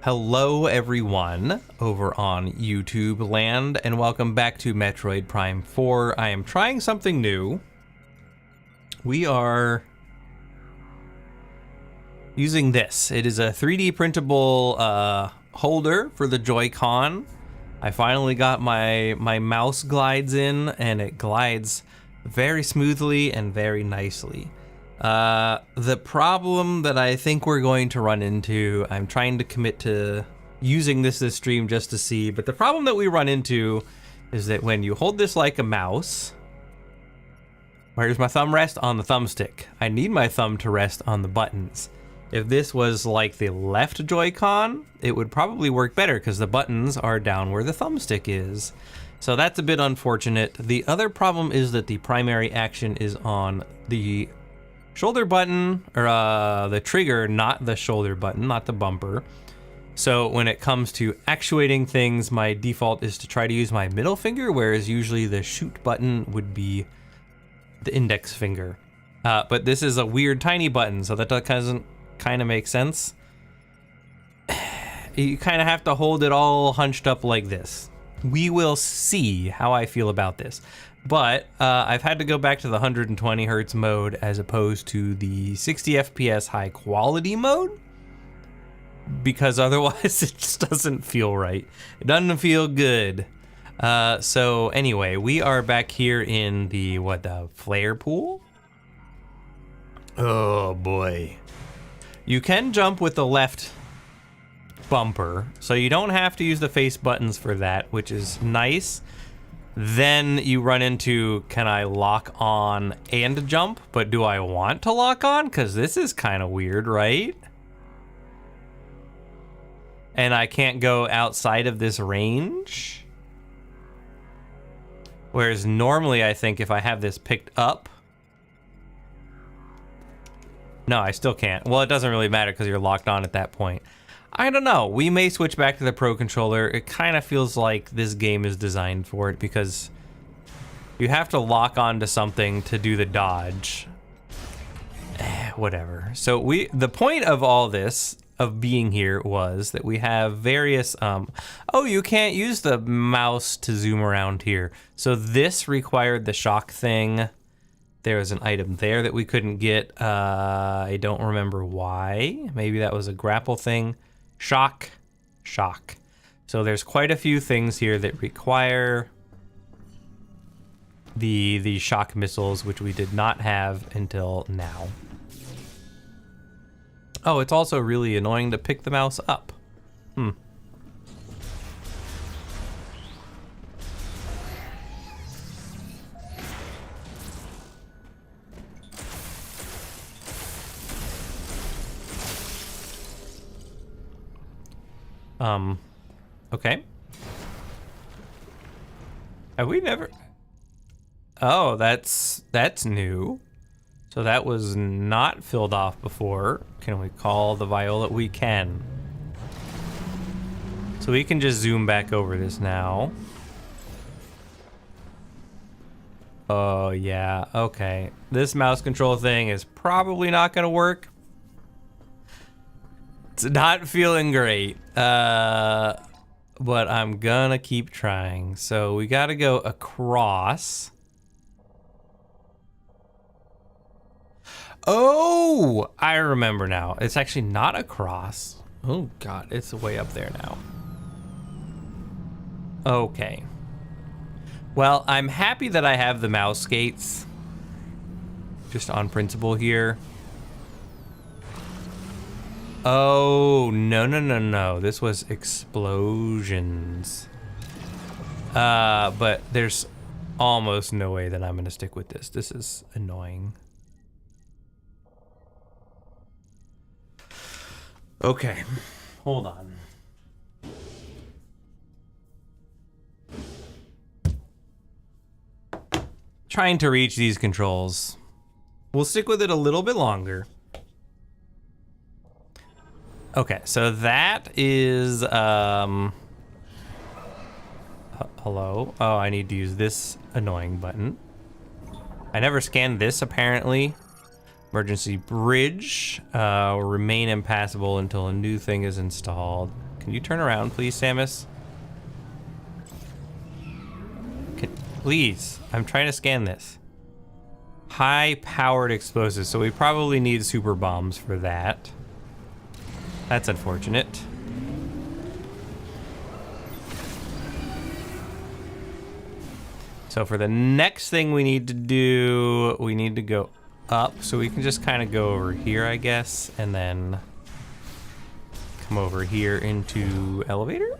Hello everyone over on YouTube land, and welcome back to Metroid Prime 4. I am trying something new. We are using this. It is a 3D printable holder for the Joy-Con. I finally got my mouse glides in, and it glides very smoothly and very nicely. The problem that I think we're going to run into, I'm trying to commit to using this stream just to see, but the problem that we run into is that when you hold this like a mouse, where does my thumb rest? On the thumbstick. I need my thumb to rest on the buttons. If this was like the left Joy-Con, it would probably work better because the buttons are down where the thumbstick is. So that's a bit unfortunate. The other problem is that the primary action is on the shoulder button, or the trigger, not the shoulder button, not the bumper. So when it comes to actuating things, my default is to try to use my middle finger, whereas usually the shoot button would be the index finger. But this is a weird tiny button, so that doesn't kind of make sense. You kind of have to hold it all hunched up like this. We will see how I feel about this. But I've had to go back to the 120 hertz mode as opposed to the 60 FPS high quality mode, because otherwise it just doesn't feel right. It doesn't feel good. So anyway, we are back here in the flare pool. Oh boy. You can jump with the left bumper, so you don't have to use the face buttons for that, which is nice. Then you run into, can I lock on and jump? But do I want to lock on? Because this is kind of weird, right? And I can't go outside of this range. Whereas normally I think if I have this picked up. No, I still can't. Well, it doesn't really matter because you're locked on at that point. I don't know. We may switch back to the Pro Controller. It kind of feels like this game is designed for it because you have to lock onto something to do the dodge. Whatever. So the point of all this, of being here, was that we have various, oh, you can't use the mouse to zoom around here. So this required the shock thing. There was an item there that we couldn't get. I don't remember why. Maybe that was a grapple thing. Shock. So there's quite a few things here that require the shock missiles, which we did not have until now. Oh, it's also really annoying to pick the mouse up. Okay. Have we never... Oh, that's new. So that was not filled off before. Can we call the Violet? We can. So we can just zoom back over this now. Oh, yeah. Okay. This mouse control thing is probably not going to work. It's not feeling great. But I'm gonna keep trying. So we gotta go across. Oh, I remember now. It's actually not across. Oh God, it's way up there now. Okay. Well, I'm happy that I have the mouse skates. Just on principle here. Oh, no. This was explosions. But there's almost no way that I'm going to stick with this. This is annoying. Okay, hold on. Trying to reach these controls. We'll stick with it a little bit longer. Okay, so that is, hello? Oh, I need to use this annoying button. I never scanned this, apparently. Emergency bridge will remain impassable until a new thing is installed. Can you turn around, please, Samus? Please, I'm trying to scan this. High-powered explosives, so we probably need super bombs for that. That's unfortunate. So for the next thing we need to do, we need to go up. So we can just kind of go over here, I guess, and then come over here into elevator.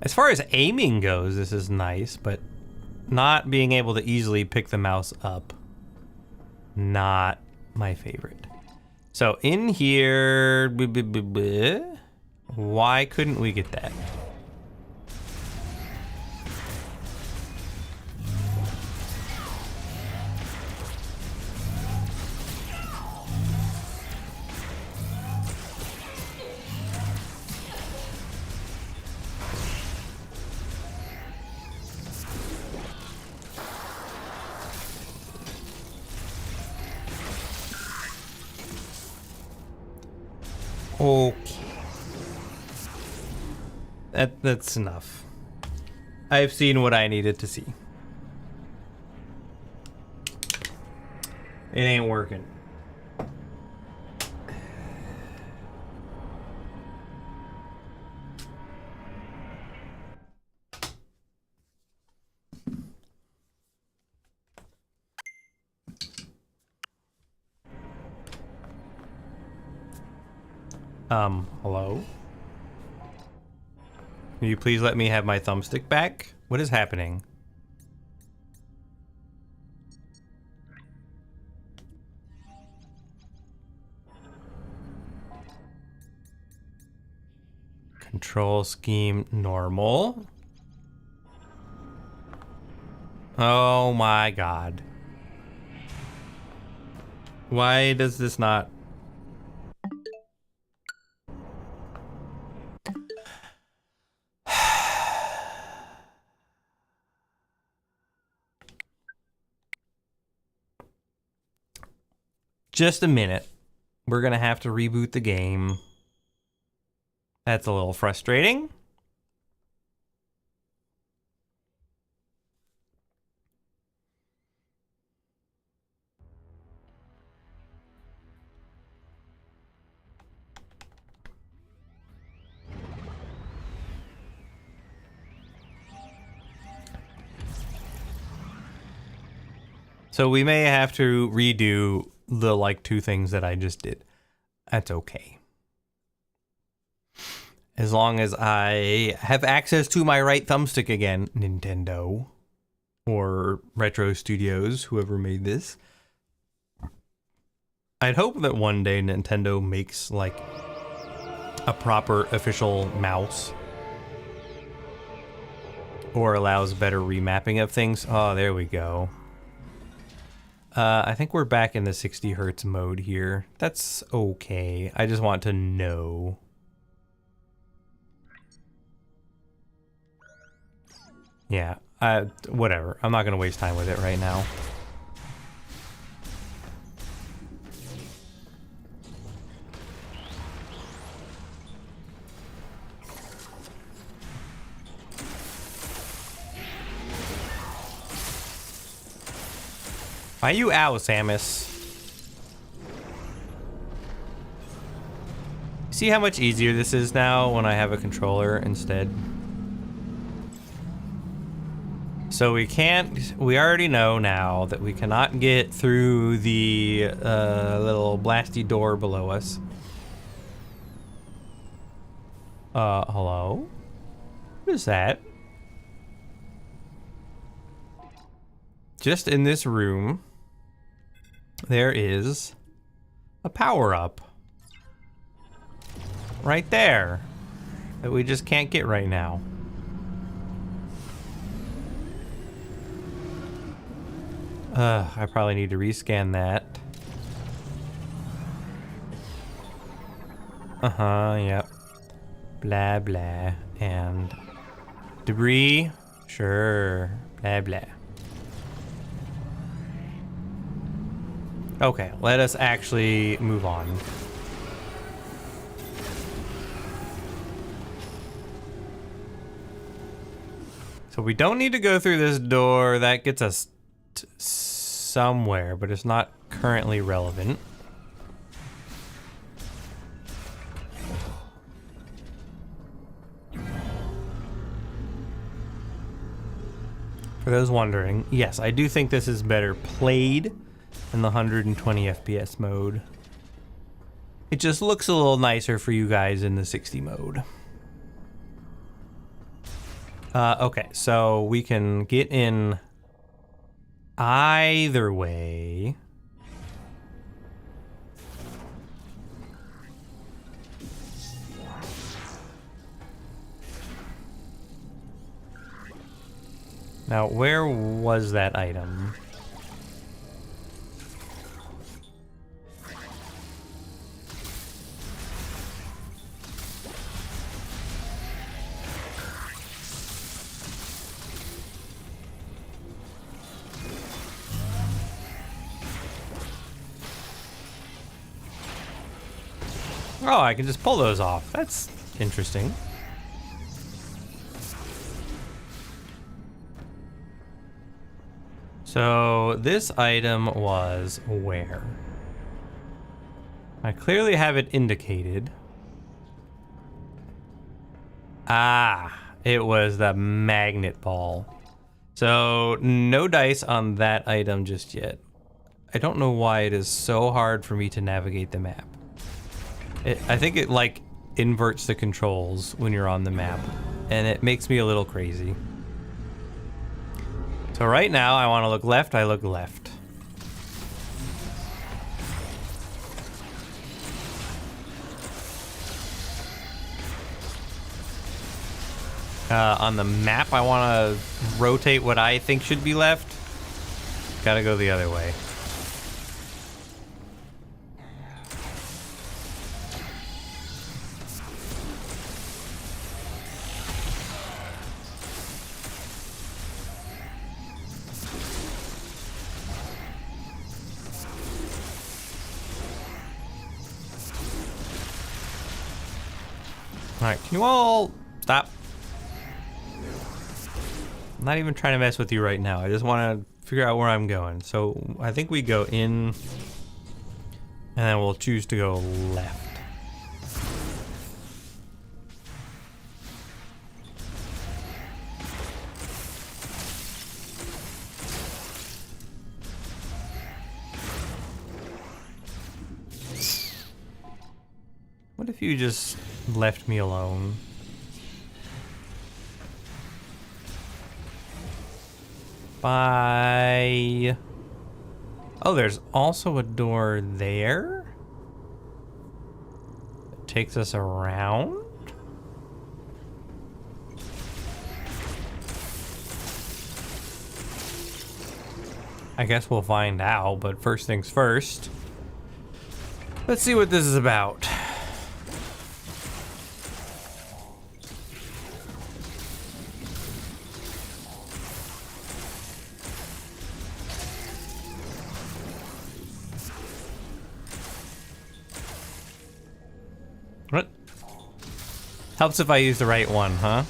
As far as aiming goes, this is nice, but not being able to easily pick the mouse up, not my favorite. So in here, why couldn't we get that? Okay. That's enough. I've seen what I needed to see. It ain't working. Hello? Can you please let me have my thumbstick back? What is happening? Control scheme normal. Oh my god. Why does this not... Just a minute. We're gonna have to reboot the game. That's a little frustrating. So we may have to redo the like 2 things that I just did. That's okay. As long as I have access to my right thumbstick again, Nintendo or Retro Studios, whoever made this. I'd hope that one day Nintendo makes like a proper official mouse or allows better remapping of things. Oh, there we go. I think we're back in the 60 hertz mode here. That's okay. I just want to know. Yeah, whatever. I'm not gonna waste time with it right now. Why you out, Samus? See how much easier this is now when I have a controller instead? So we already know now that we cannot get through the little blasty door below us. Hello? What is that? Just in this room, there is a power-up. Right there. That we just can't get right now. I probably need to rescan that. Yep. Blah, blah. And debris, Sure. Blah, blah. Okay, let us actually move on. So we don't need to go through this door. That gets us somewhere, but it's not currently relevant. For those wondering, yes, I do think this is better played in the 120 FPS mode. It just looks a little nicer for you guys in the 60 mode. Okay, so we can get in either way. Now, where was that item? Oh, I can just pull those off. That's interesting. So this item was where? I clearly have it indicated. Ah, it was the magnet ball. So no dice on that item just yet. I don't know why it is so hard for me to navigate the map. I think it like inverts the controls when you're on the map, and it makes me a little crazy. So right now I want to look left, I look left. On the map I want to rotate what I think should be left. Gotta go the other way. Alright, can you all stop? I'm not even trying to mess with you right now. I just want to figure out where I'm going. So I think we go in, and then we'll choose to go left. What if you just left me alone? Bye. Oh, there's also a door there. It takes us around. I guess we'll find out, but first things first. Let's see what this is about. What? Helps if I use the right one, huh?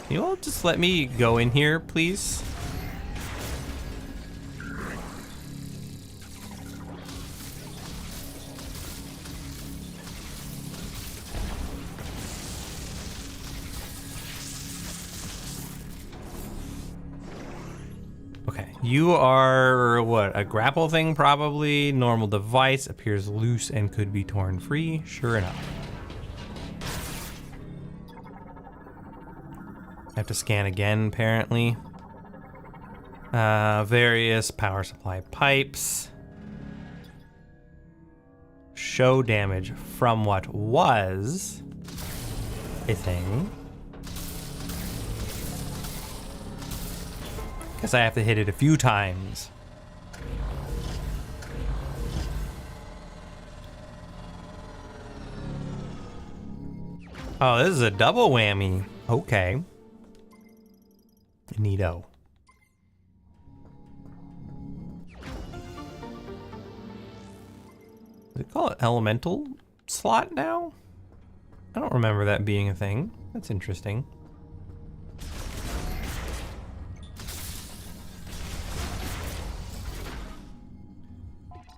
Can you all just let me go in here, please? You are, what, a grapple thing probably? Normal device, appears loose and could be torn free. Sure enough. I have to scan again, apparently. Various power supply pipes. Show damage from what was a thing. Guess I have to hit it a few times. Oh, this is a double whammy. Okay. Neato. They call it elemental slot now? I don't remember that being a thing. That's interesting.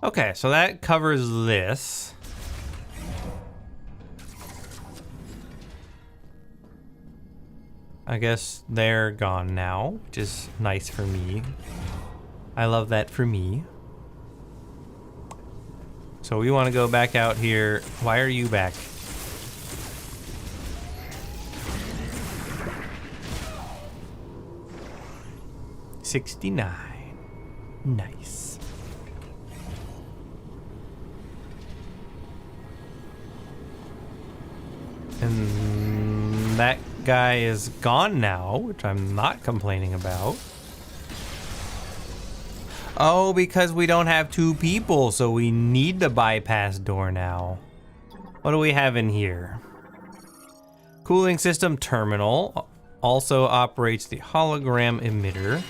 Okay, so that covers this. I guess they're gone now, which is nice for me. I love that for me. So we want to go back out here. Why are you back? $69. Nice. And that guy is gone now, which I'm not complaining about. Oh, because we don't have 2 people, so we need the bypass door now. What do we have in here? Cooling system terminal. Also operates the hologram emitter.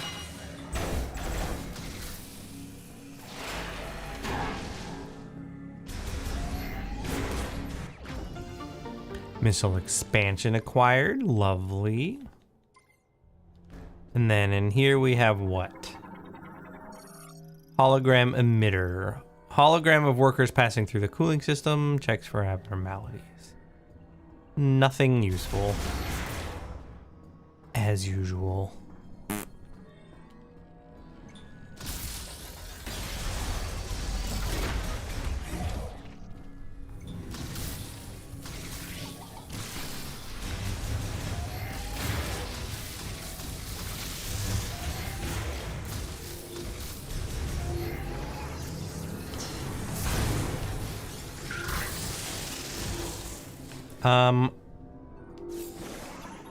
Missile expansion acquired. Lovely. And then in here we have what? Hologram emitter. Hologram of workers passing through the cooling system. Checks for abnormalities. Nothing useful. As usual.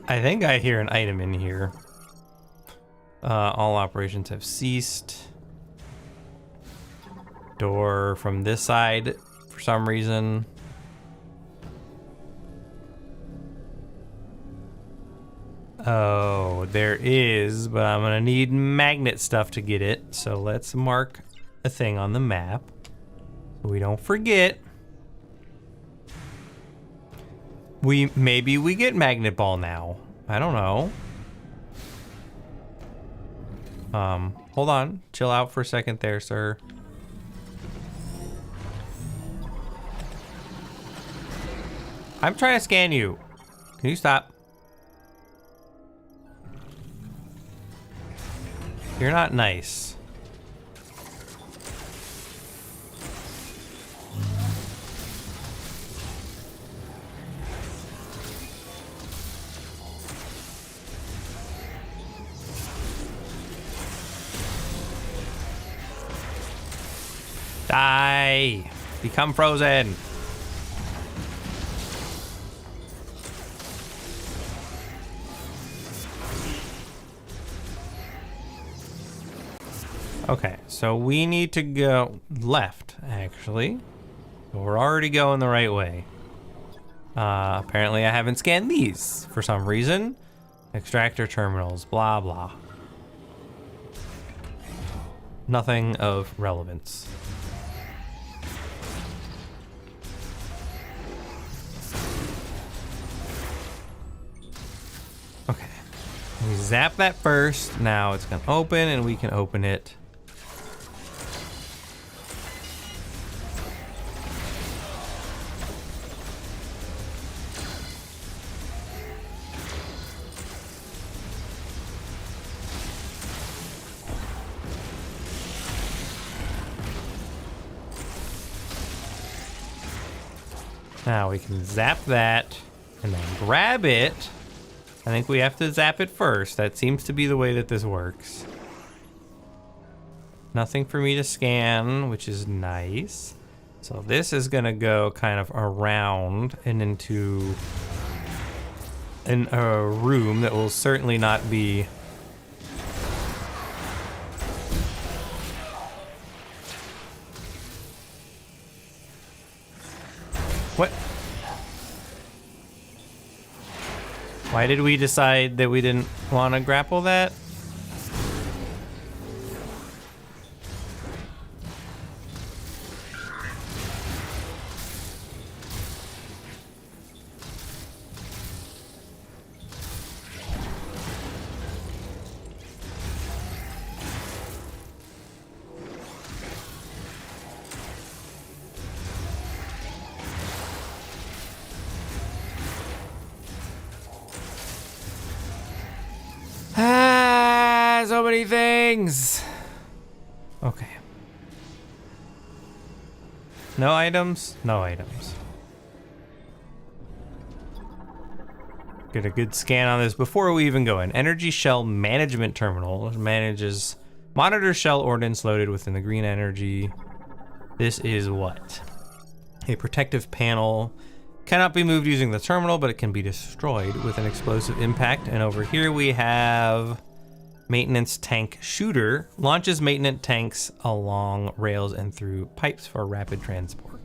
I think I hear an item in here. All operations have ceased. Door from this side for some reason. Oh, there is, but I'm gonna need magnet stuff to get it. So let's mark a thing on the map so we don't forget. Maybe we get magnet ball now. I don't know. Hold on. Chill out for a second there, sir. I'm trying to scan you. Can you stop? You're not nice. Die! Become frozen! Okay, so we need to go left, actually. We're already going the right way. Apparently I haven't scanned these for some reason. Extractor terminals, blah, blah. Nothing of relevance. Okay, we zap that first. Now it's gonna open and we can open it. Now we can zap that and then grab it. I think we have to zap it first. That seems to be the way that this works. Nothing for me to scan, which is nice. So this is gonna go kind of around and into a room that will certainly not be what? Why did we decide that we didn't want to grapple that? So many things. Okay. No items? No items. Get a good scan on this before we even go in. Energy Shell Management Terminal manages monitor shell ordnance loaded within the green energy. This is what? A protective panel. Cannot be moved using the terminal, but it can be destroyed with an explosive impact. And over here we have maintenance tank shooter. Launches maintenance tanks along rails and through pipes for rapid transport.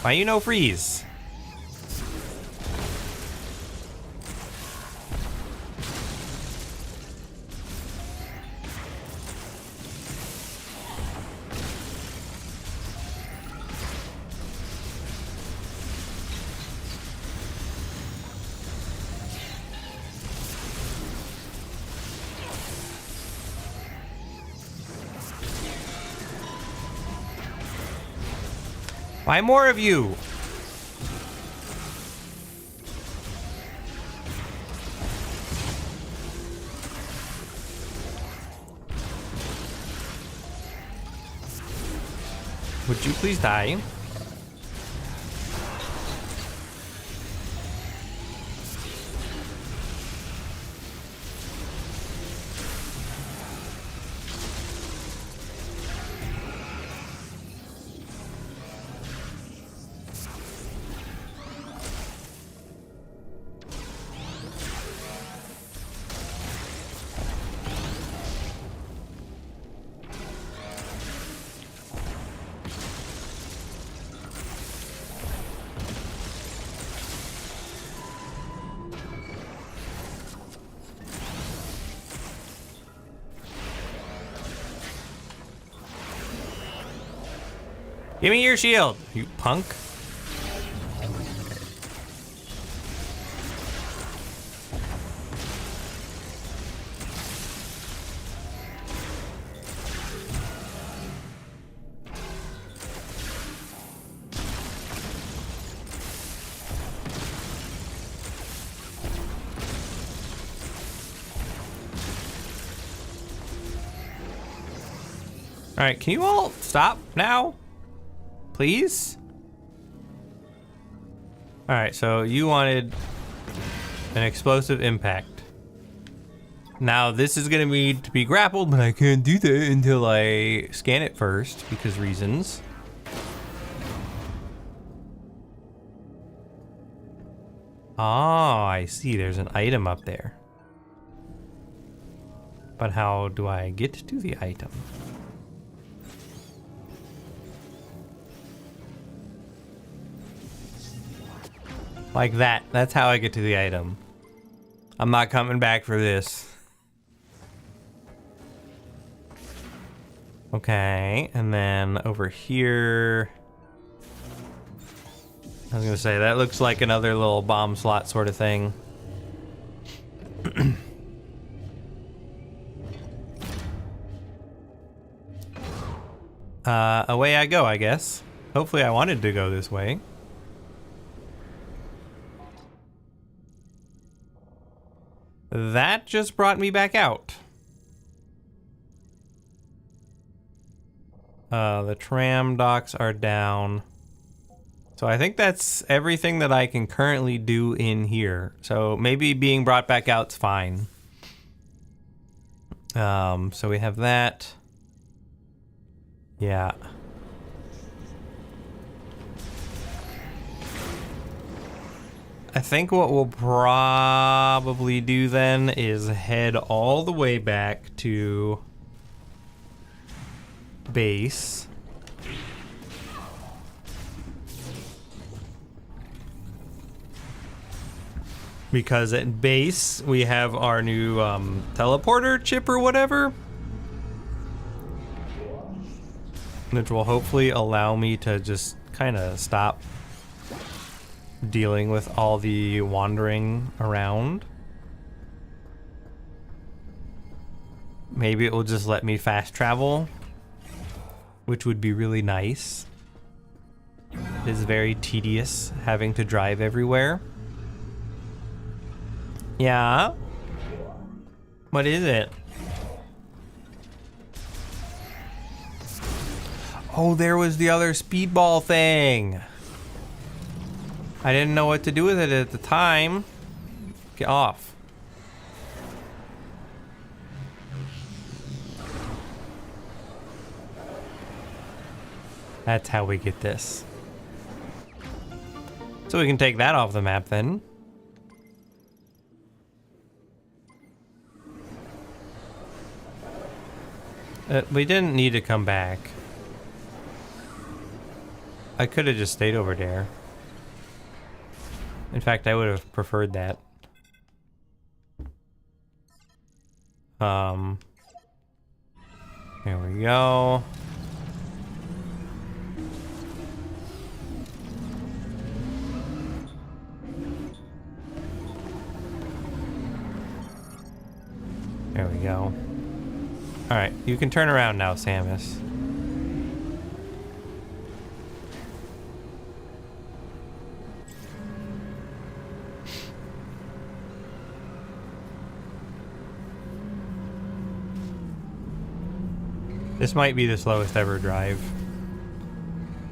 Why you no freeze? Why more of you? Would you please die? Give me your shield, you punk. All right, can you all stop now? Please? All right, so you wanted an explosive impact. Now this is gonna need to be grappled, but I can't do that until I scan it first because reasons. Oh, I see, there's an item up there. But how do I get to the item? Like that. That's how I get to the item. I'm not coming back for this. Okay, and then over here... I was gonna say, that looks like another little bomb slot sort of thing. Away I go, I guess. Hopefully I wanted to go this way. That just brought me back out. The tram docks are down. So I think that's everything that I can currently do in here. So maybe being brought back out's fine. So we have that. Yeah. I think what we'll probably do then is head all the way back to base. Because at base, we have our new teleporter chip or whatever. Which will hopefully allow me to just kind of stop dealing with all the wandering around. Maybe it will just let me fast travel, which would be really nice. It is very tedious having to drive everywhere. Yeah? What is it? Oh, there was the other speedball thing. I didn't know what to do with it at the time. Get off. That's how we get this. So we can take that off the map then. We didn't need to come back. I could have just stayed over there. In fact, I would have preferred that. Here we go. There we go. Alright, you can turn around now, Samus. This might be the slowest ever drive.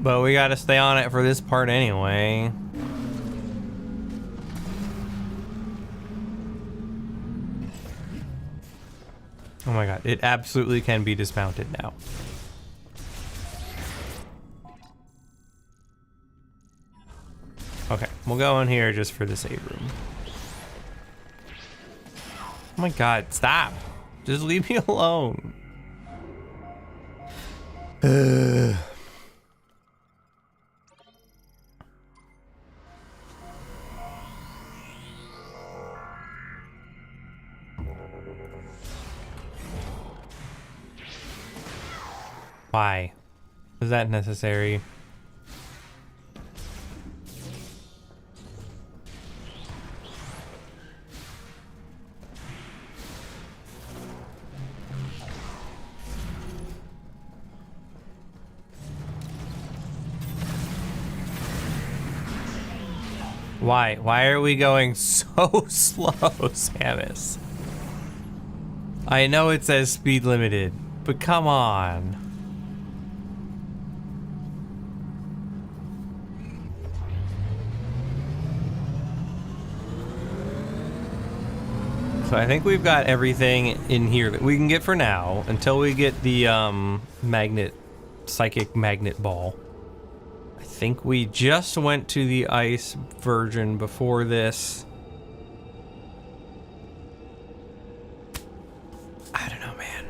But we gotta stay on it for this part anyway. Oh my god, it absolutely can be dismounted now. Okay, we'll go in here just for the save room. Oh my god, stop! Just leave me alone. Why? Was that necessary? Why? Why are we going so slow, Samus? I know it says speed limited, but come on. So I think we've got everything in here that we can get for now until we get the psychic magnet ball. I think we just went to the ice version before this. I don't know, man.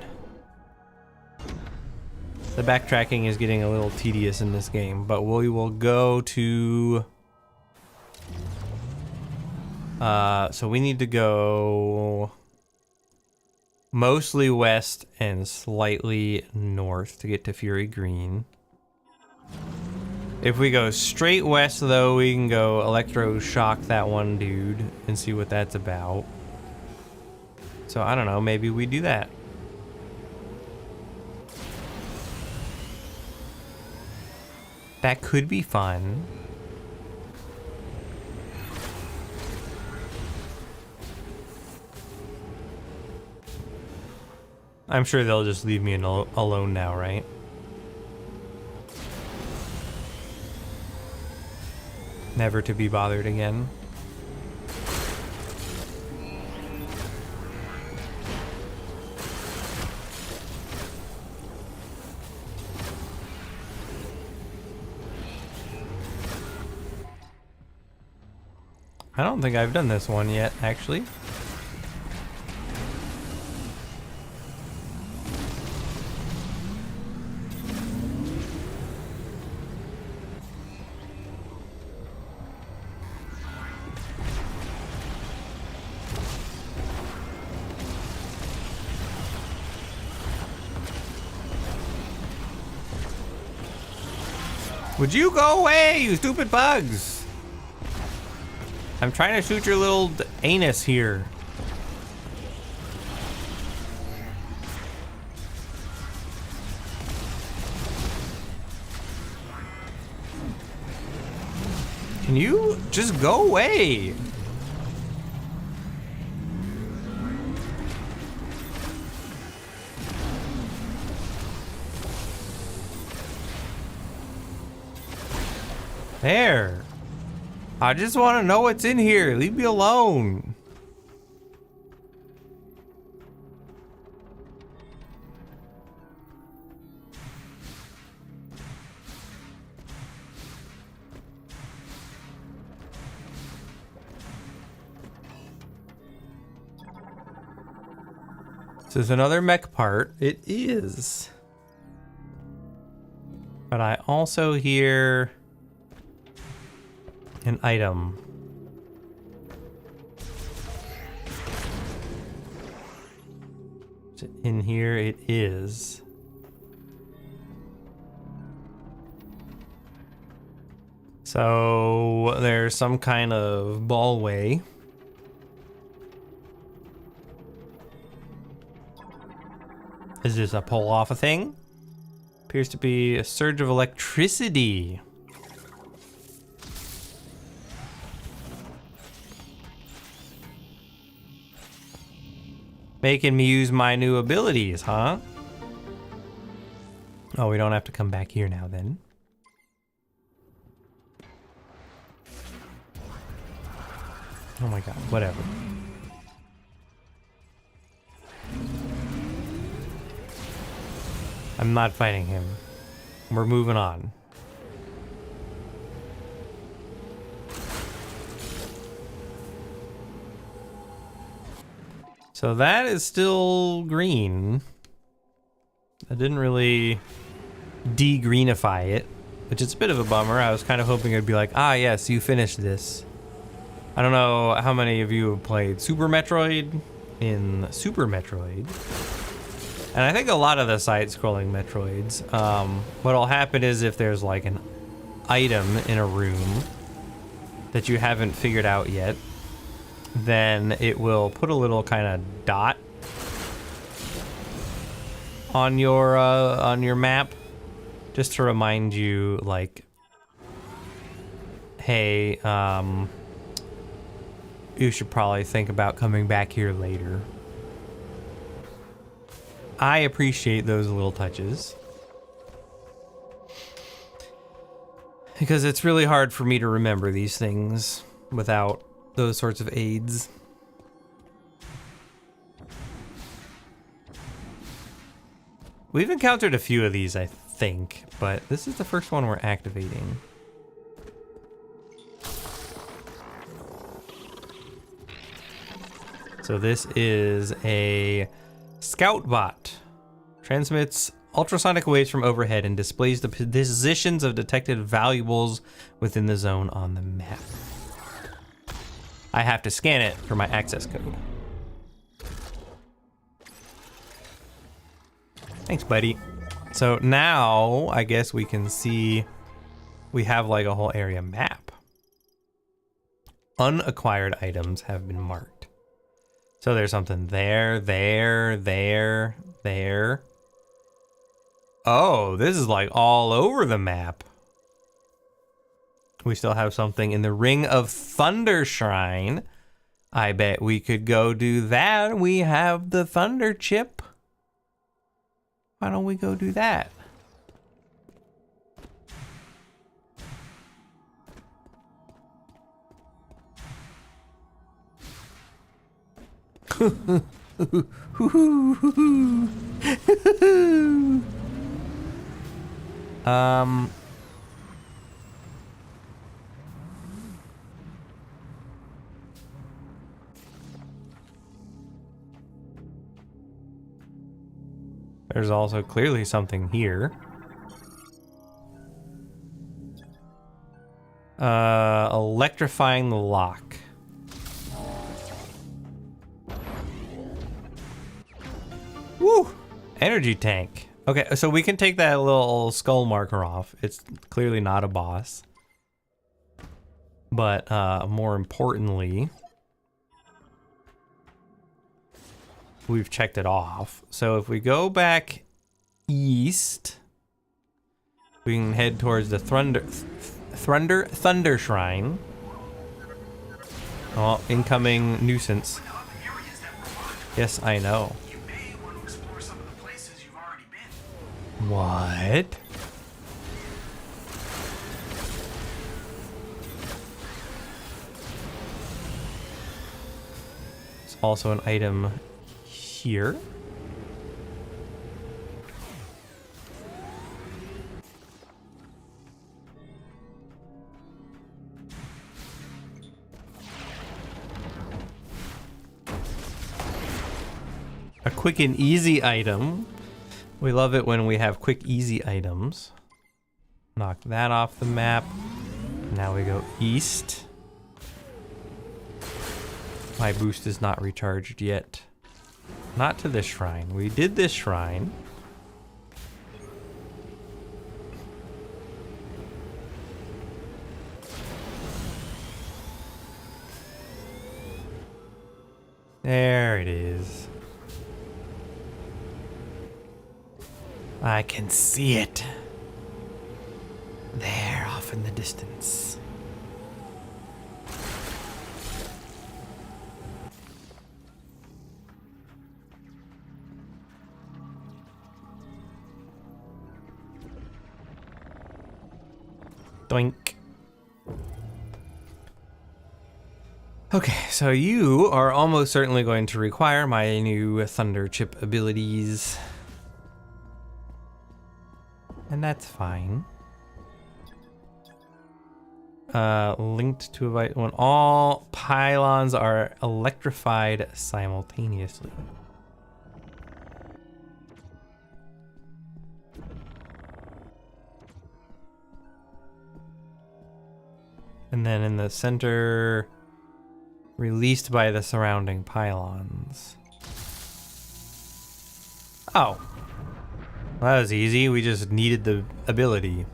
The backtracking is getting a little tedious in this game, but we will go to... so we need to go mostly west and slightly north to get to Fury Green. If we go straight west, though, we can go electroshock that one dude and see what that's about. So I don't know, maybe we do that. That could be fun. I'm sure they'll just leave me alone now, right? Never to be bothered again. I don't think I've done this one yet, actually. Would you go away, you stupid bugs? I'm trying to shoot your little anus here. Can you just go away? There. I just want to know what's in here. Leave me alone. This is another mech part. It is. But I also hear an item. In here it is. So there's some kind of ballway. Is this a pull off a thing? Appears to be a surge of electricity. Making me use my new abilities, huh? Oh, we don't have to come back here now then. Oh my god, whatever. I'm not fighting him. We're moving on. So that is still green. I didn't really de-greenify it, which is a bit of a bummer. I was kind of hoping it'd be like, ah yes, you finished this. I don't know how many of you have played Super Metroid. In Super Metroid, and I think a lot of the side-scrolling Metroids, what'll happen is if there's like an item in a room that you haven't figured out yet, then it will put a little kind of dot on your map, just to remind you, like, hey, you should probably think about coming back here later. I appreciate those little touches, because it's really hard for me to remember these things without those sorts of aids. We've encountered a few of these, I think, but this is the first one we're activating. So this is a scout bot. Transmits ultrasonic waves from overhead and displays the positions of detected valuables within the zone on the map. I have to scan it for my access code. Thanks, buddy. So now I guess we can see we have like a whole area map. Unacquired items have been marked. So there's something there, there. Oh, this is like all over the map. We still have something in the Ring of Thunder Shrine. I bet we could go do that. We have the Thunder Chip. Why don't we go do that? There's also clearly something here. Electrifying the lock. Woo! Energy tank. Okay, so we can take that little skull marker off. It's clearly not a boss. But more importantly, we've checked it off. So if we go back east, we can head towards the Thunder Shrine. Oh, incoming nuisance. Yes, I know. You may want to explore some of the places you've already been. What? There's also an item here. A quick and easy item. We love it when we have quick, easy items. Knock that off the map. Now we go east. My boost is not recharged yet. Not to this shrine. We did this shrine. There it is. I can see it. There, off in the distance. Doink. Okay, so you are almost certainly going to require my new Thunder Chip abilities. And that's fine. Linked to when all pylons are electrified simultaneously. And then in the center, released by the surrounding pylons. Oh. Well, that was easy. We just needed the ability.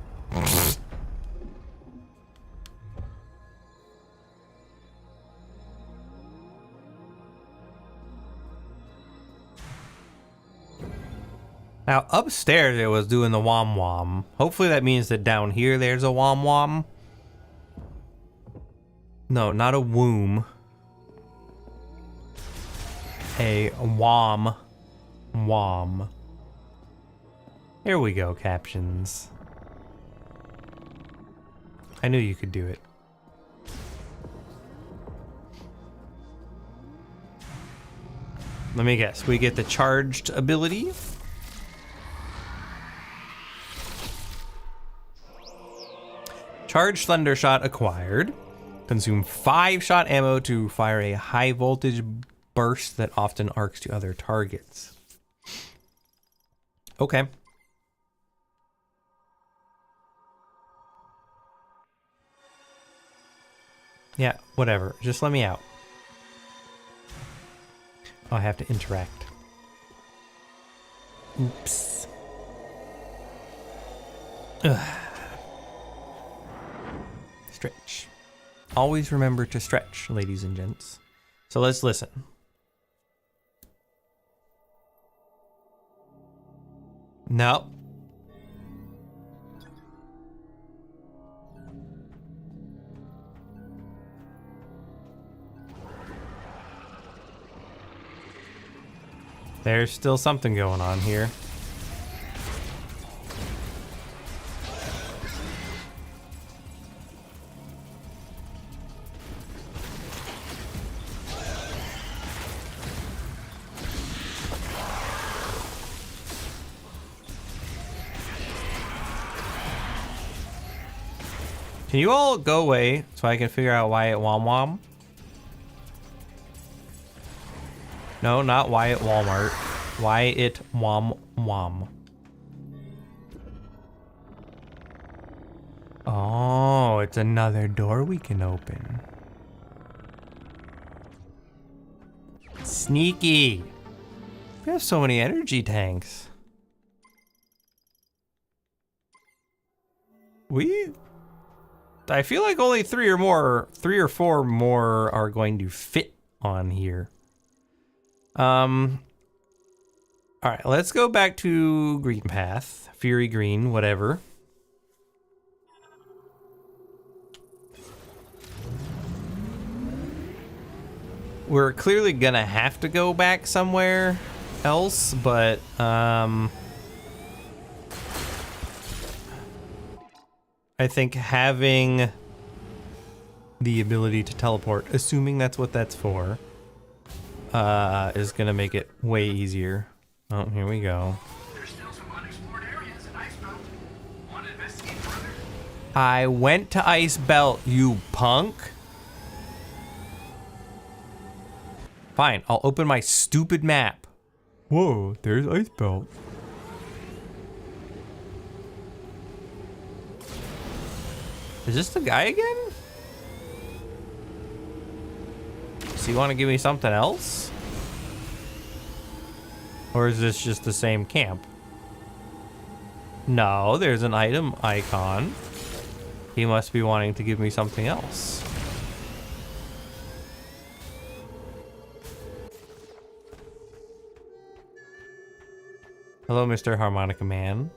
Now, upstairs it was doing the wom wom. Hopefully that means that down here there's a wom wom. No, not a womb. A wom wom. Here we go, captions. I knew you could do it. Let me guess. We get the charged ability. Charged Thunder Shot acquired. Consume 5 shot ammo to fire a high voltage burst that often arcs to other targets. Okay. Yeah, whatever. Just let me out. Oh, I have to interact. Oops. Ugh. Stretch. Always remember to stretch, ladies and gents. So let's listen. No. There's still something going on here. Can you all go away so I can figure out why it wom wom? No, not Wyatt Walmart. Why it wom wom. Oh, it's another door we can open. Sneaky. We have so many energy tanks. I feel like only three or four more are going to fit on here. All right, let's go back to Green Path, Fury Green, whatever. We're clearly gonna have to go back somewhere else, but I think having the ability to teleport, assuming that's what that's for, is gonna make it way easier. Oh, here we go. There's still some unexplored areas in Icebelt. Want to investigate further? I went to Ice Belt, you punk. Fine, I'll open my stupid map. Whoa, there's Ice Belt. Is this the guy again? Does he want to give me something else? Or is this just the same camp? No, there's an item icon. He must be wanting to give me something else. Hello, Mr. Harmonica Man.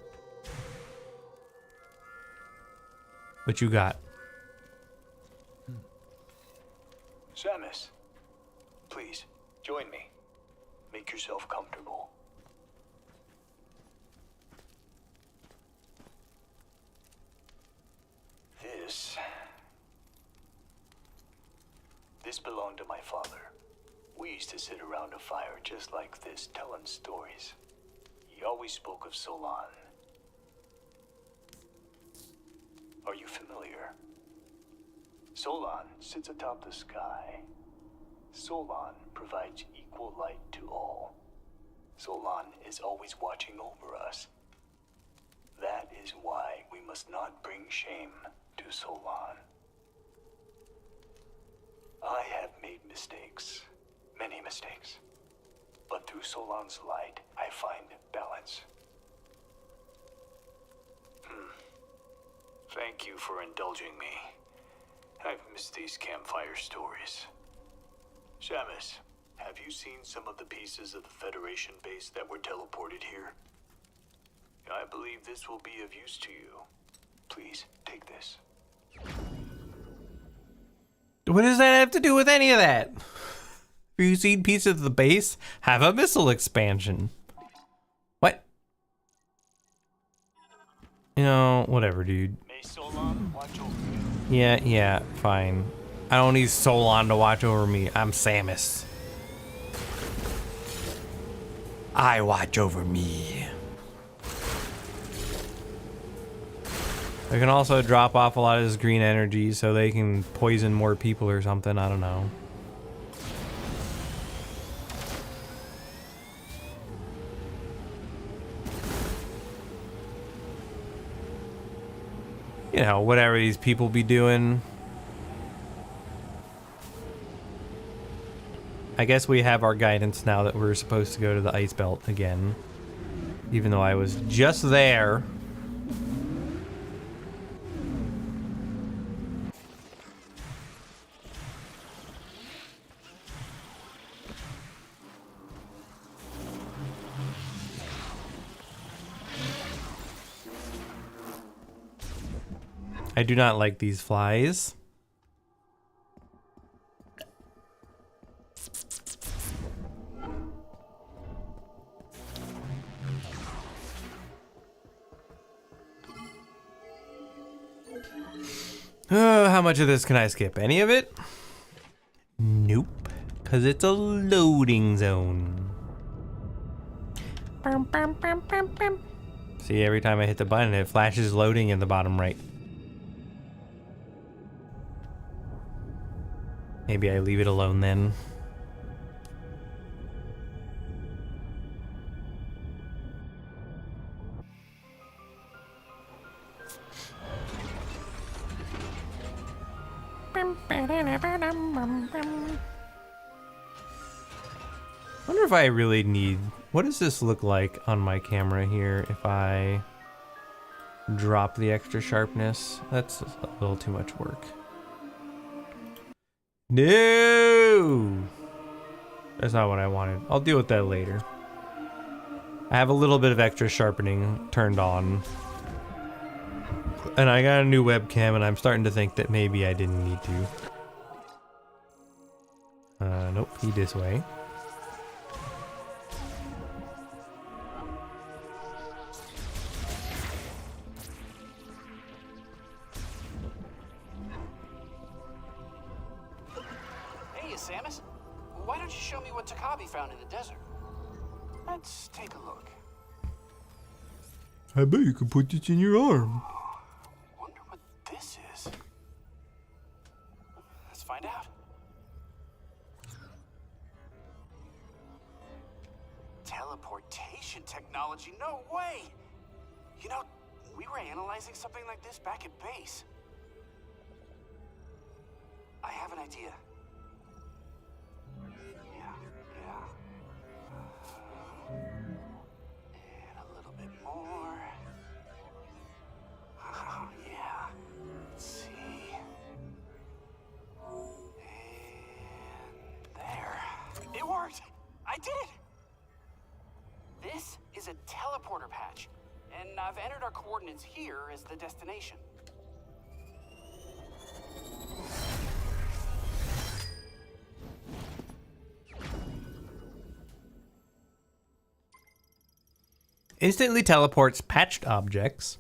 What you got? Samus, please, join me. Make yourself comfortable. This belonged to my father. We used to sit around a fire just like this, telling stories. He always spoke of Solon. Are you familiar? Solon sits atop the sky. Solon provides equal light to all. Solon is always watching over us. That is why we must not bring shame to Solon. I have made mistakes, many mistakes. But through Solon's light, I find balance. Thank you for indulging me. I've missed these campfire stories. Samus, have you seen some of the pieces of the Federation base that were teleported here? I believe this will be of use to you. Please, take this. What does that have to do with any of that? Have you seen pieces of the base? Have a missile expansion. What? You know, whatever, dude. May Solon watch over you. Yeah, fine. I don't need Solon to watch over me. I'm Samus. I watch over me. I can also drop off a lot of this green energy so they can poison more people or something. I don't know. You know, whatever these people be doing. I guess we have our guidance now that we're supposed to go to the ice belt again. Even though I was just there. I do not like these flies. How much of this can I skip? Any of it? Nope. Because it's a loading zone. See, every time I hit the button, it flashes loading in the bottom right. Maybe I leave it alone then. Wonder if I really need... What does this look like on my camera here if I drop the extra sharpness. That's a little too much work. No! That's not what I wanted. I'll deal with that later. I have a little bit of extra sharpening turned on. And I got a new webcam, and I'm starting to think that maybe I didn't need to. Nope, he this way. Hey, Samus. Why don't you show me what Takabi found in the desert? Let's take a look. I bet you could put this in your arm. Wonder what this is. Let's find out. Teleportation technology? No way! You know, we were analyzing something like this back at base. I have an idea. Yeah. And a little bit more. Oh, yeah. Let's see. And there. It worked! I did it! This is a teleporter patch, and I've entered our coordinates here as the destination. Instantly teleports patched objects.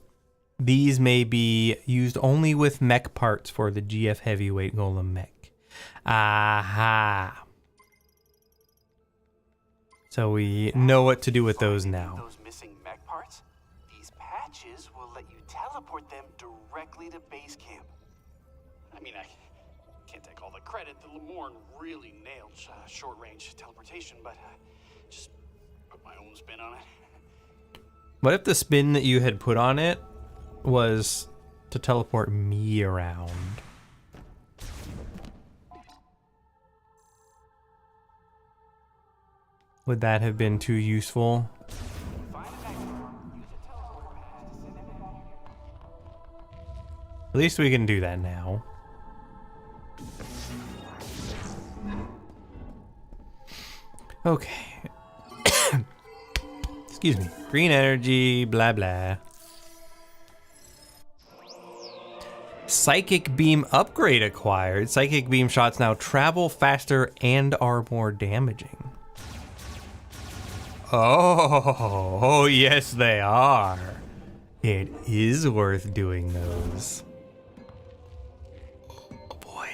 These may be used only with mech parts for the GF Heavyweight Golem mech. Aha. So we know what to do with those now. Those missing mech parts? These patches will let you teleport them directly to base camp. I mean, I can't take all the credit. The Lemorn really nailed short-range teleportation, but just put my own spin on it. What if the spin that you had put on it was to teleport me around? Would that have been too useful? At least we can do that now. Okay. Excuse me. Green energy, blah blah. Psychic beam upgrade acquired. Psychic beam shots now travel faster and are more damaging. Oh, yes they are. It is worth doing those. Oh boy.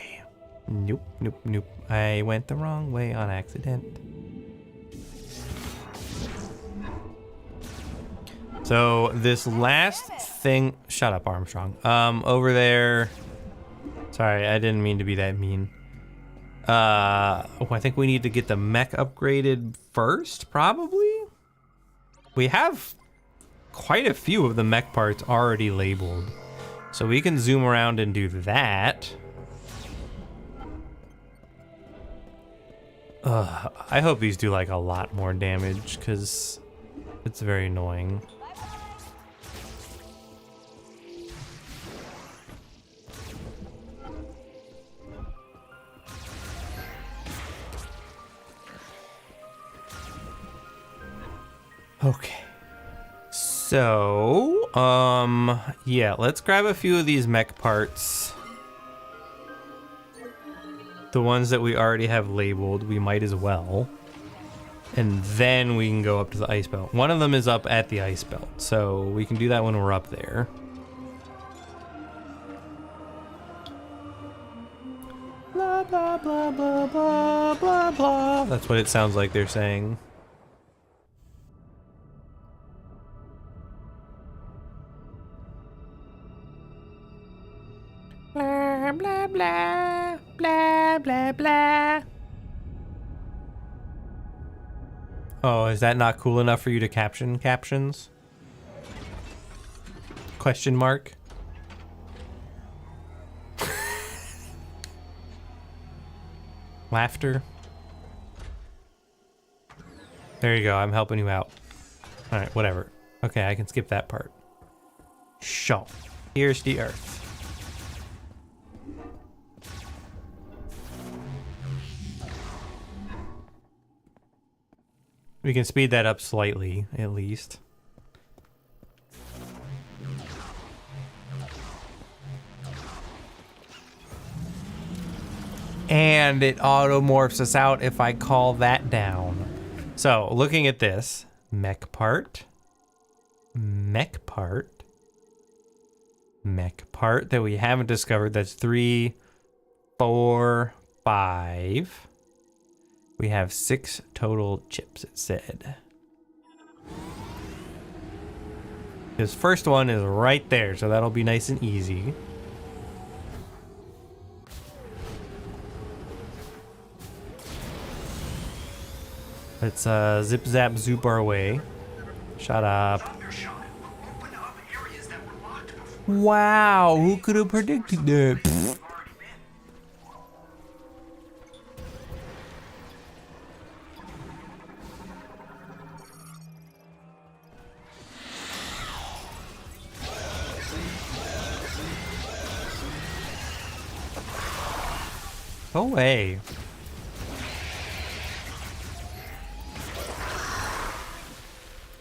Nope, nope, nope. I went the wrong way on accident. So this last thing, shut up Armstrong. Over there, sorry, I didn't mean to be that mean. I think we need to get the mech upgraded first, probably? We have quite a few of the mech parts already labeled. So we can zoom around and do that. I hope these do like a lot more damage, because it's very annoying. Okay. So, yeah, let's grab a few of these mech parts. The ones that we already have labeled, we might as well. And then we can go up to the ice belt. One of them is up at the ice belt, so we can do that when we're up there. Blah, blah, blah, blah, blah, blah, blah. That's what it sounds like they're saying. Blah, blah, blah, blah, blah, blah. Oh, is that not cool enough for you to caption captions? Question mark. Laughter. There you go, I'm helping you out. Alright, whatever. Okay, I can skip that part. So, here's the Earth. We can speed that up slightly, at least. And it auto-morphs us out if I call that down. So, looking at this, mech part that we haven't discovered, that's 3, 4, 5. We have 6 total chips, it said. This first one is right there, so that'll be nice and easy. Let's zip zap zoop our way. Shut up. Wow, who could have predicted that? Go away.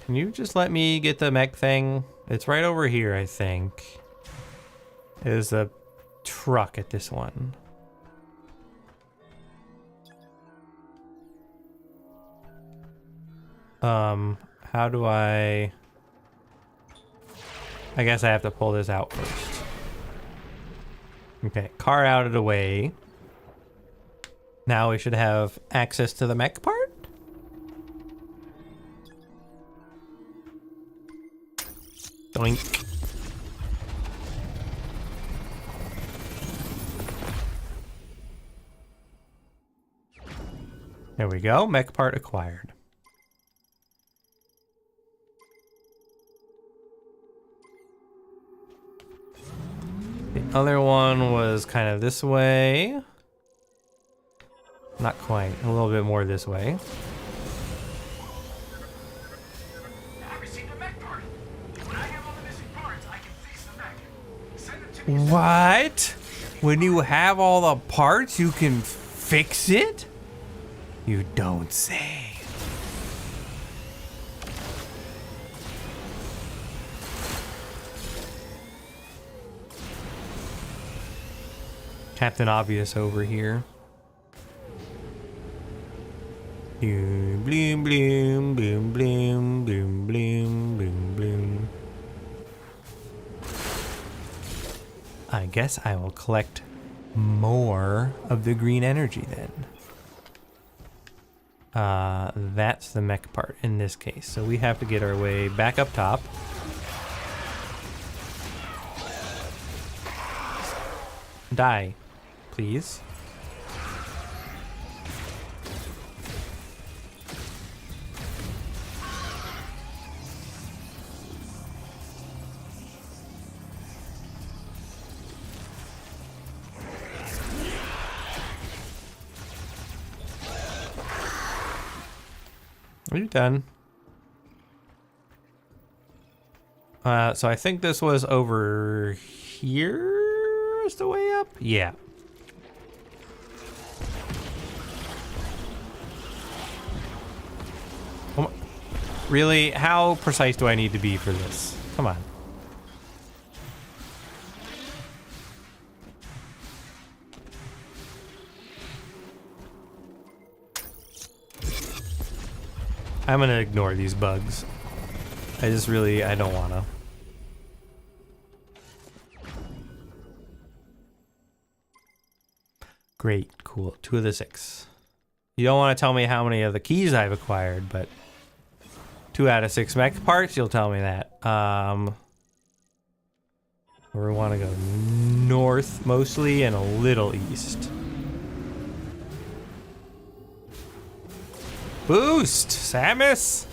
Can you just let me get the mech thing? It's right over here, I think. There's a truck at this one. How do I guess I have to pull this out first. Okay, car out of the way. Now we should have access to the mech part? Doink. There we go, mech part acquired. The other one was kind of this way. Not quite, a little bit more this way. What? When you have all the parts, you can fix it? You don't say. Captain Obvious over here. Boom, bloom, bloom, boom, bloom, boom, bloom, boom, bloom. I guess I will collect more of the green energy then. That's the mech part in this case. So we have to get our way back up top. Die, please. Are you done? So I think this was over here is the way up? Yeah. Oh, really? How precise do I need to be for this? Come on. I'm gonna ignore these bugs. I don't wanna. Great, cool. 2 of the 6. You don't want to tell me how many of the keys I've acquired, but 2 out of 6 mech parts, you'll tell me that. We want to go north mostly and a little east. Boost, Samus!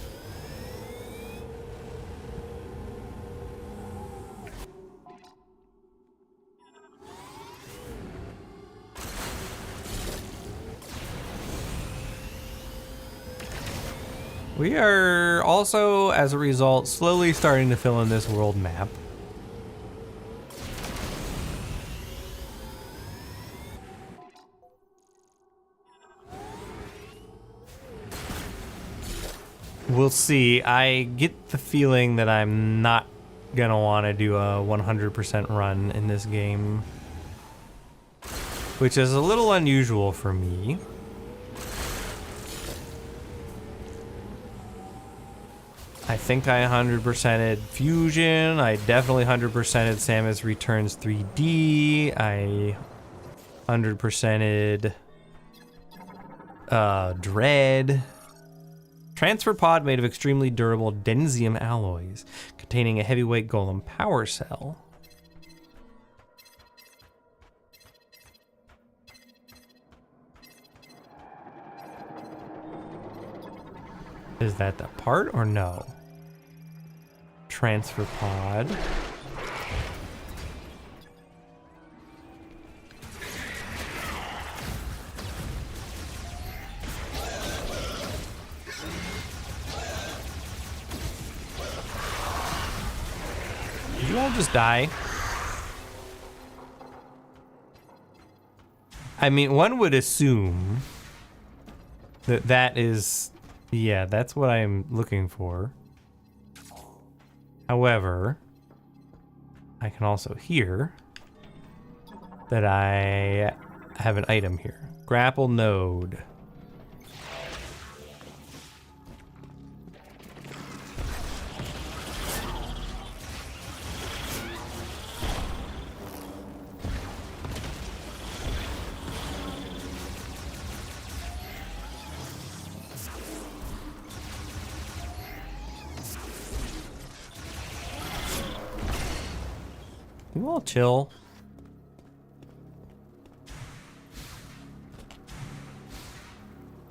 We are also, as a result, slowly starting to fill in this world map. We'll see. I get the feeling that I'm not gonna want to do a 100% run in this game, which is a little unusual for me. I think I 100%ed Fusion. I definitely 100%ed Samus Returns 3D. I 100%ed Dread. Transfer pod made of extremely durable densium alloys, containing a heavyweight golem power cell. Is that the part or no? Transfer pod. Did you all just die? I mean, one would assume that that is... Yeah, that's what I'm looking for. However, I can also hear that I have an item here. Grapple node. You all chill.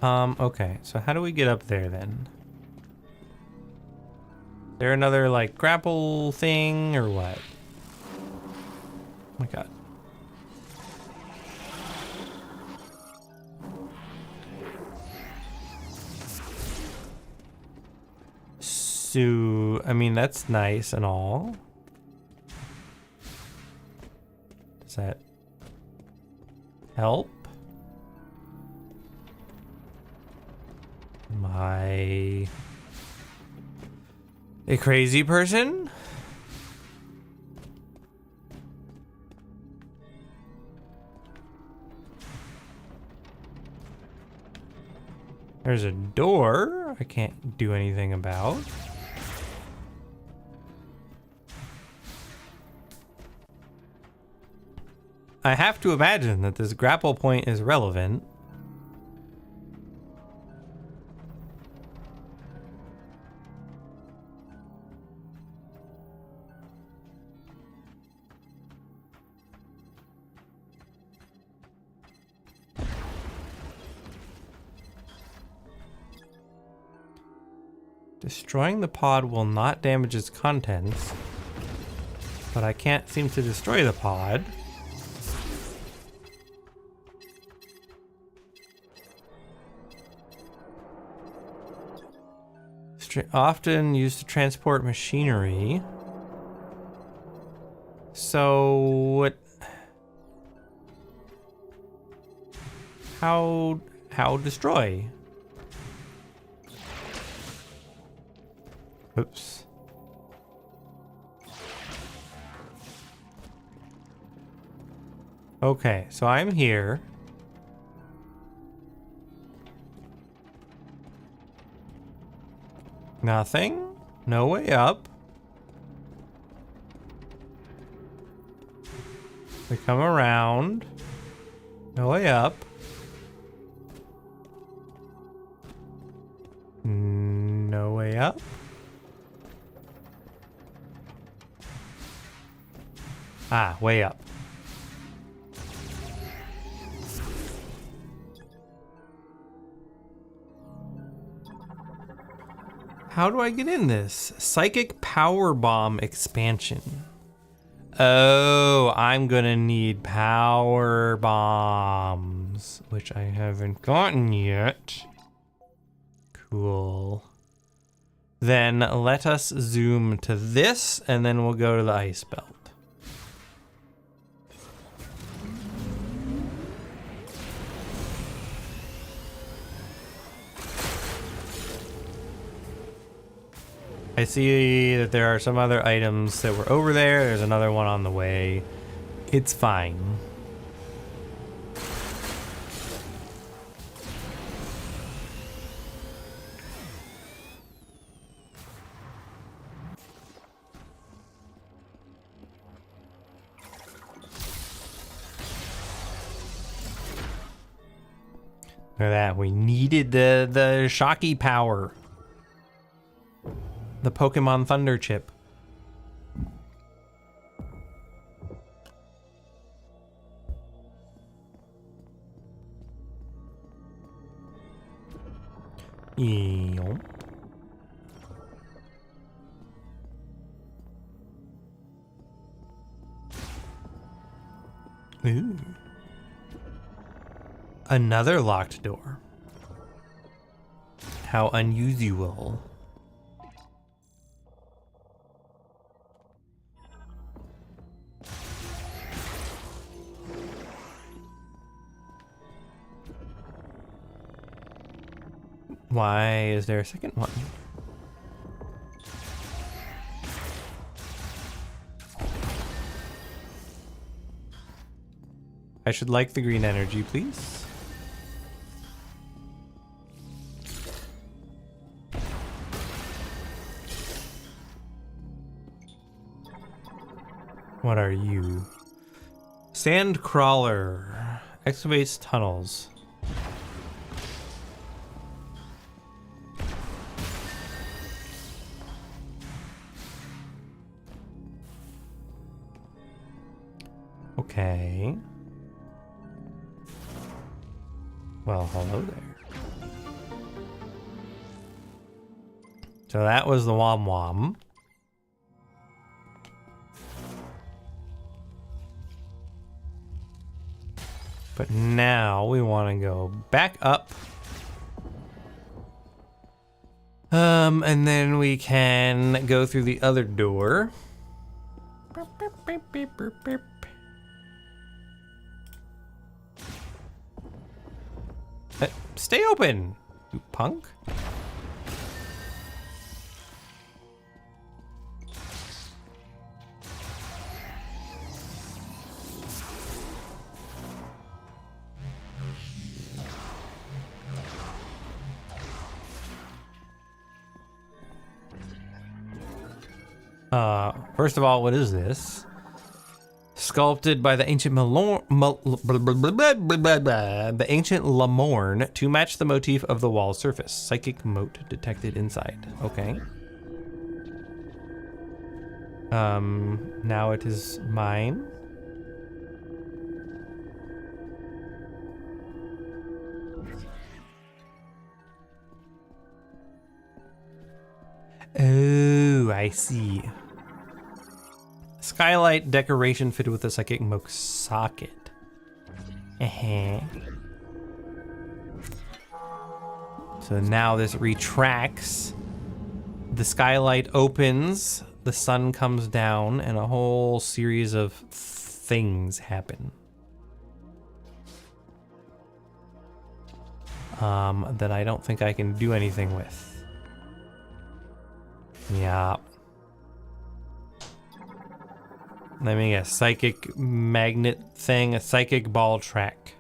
Okay, so how do we get up there then? Is there another like grapple thing or what? Oh my god. So, I mean, that's nice and all. Does that help? Am I a crazy person? There's a door I can't do anything about. I have to imagine that this grapple point is relevant. Destroying the pod will not damage its contents, but I can't seem to destroy the pod. Often used to transport machinery. So what? How destroy? Oops. Okay, so I'm here. Nothing? No way up. We come around. No way up. No way up. Ah, way up. How do I get in this? Psychic power bomb expansion. Oh, I'm gonna need power bombs, which I haven't gotten yet. Cool. Then let us zoom to this, and then we'll go to the ice belt. I see that there are some other items that were over there. There's another one on the way. It's fine. Look at that. We needed the Shocky power. The Pokemon Thunder chip. Eeyo. Ooh. Another locked door. How unusual. Why is there a second one? I should like the green energy, please. What are you? Sand crawler. Excavates tunnels. Okay. Well, hello there. So that was the Wom Wom. But now we want to go back up. And then we can go through the other door. Stay open, you punk. First of all, what is this? Sculpted by the ancient Lamorn to match the motif of the wall surface. Psychic moat detected inside. Okay. Now it is mine. Oh, I see. Skylight decoration fitted with a psychic moat socket. So now this retracts. The skylight opens, the sun comes down, and a whole series of things happen. That I don't think I can do anything with. Yeah. Let me guess, psychic magnet thing, a psychic ball track.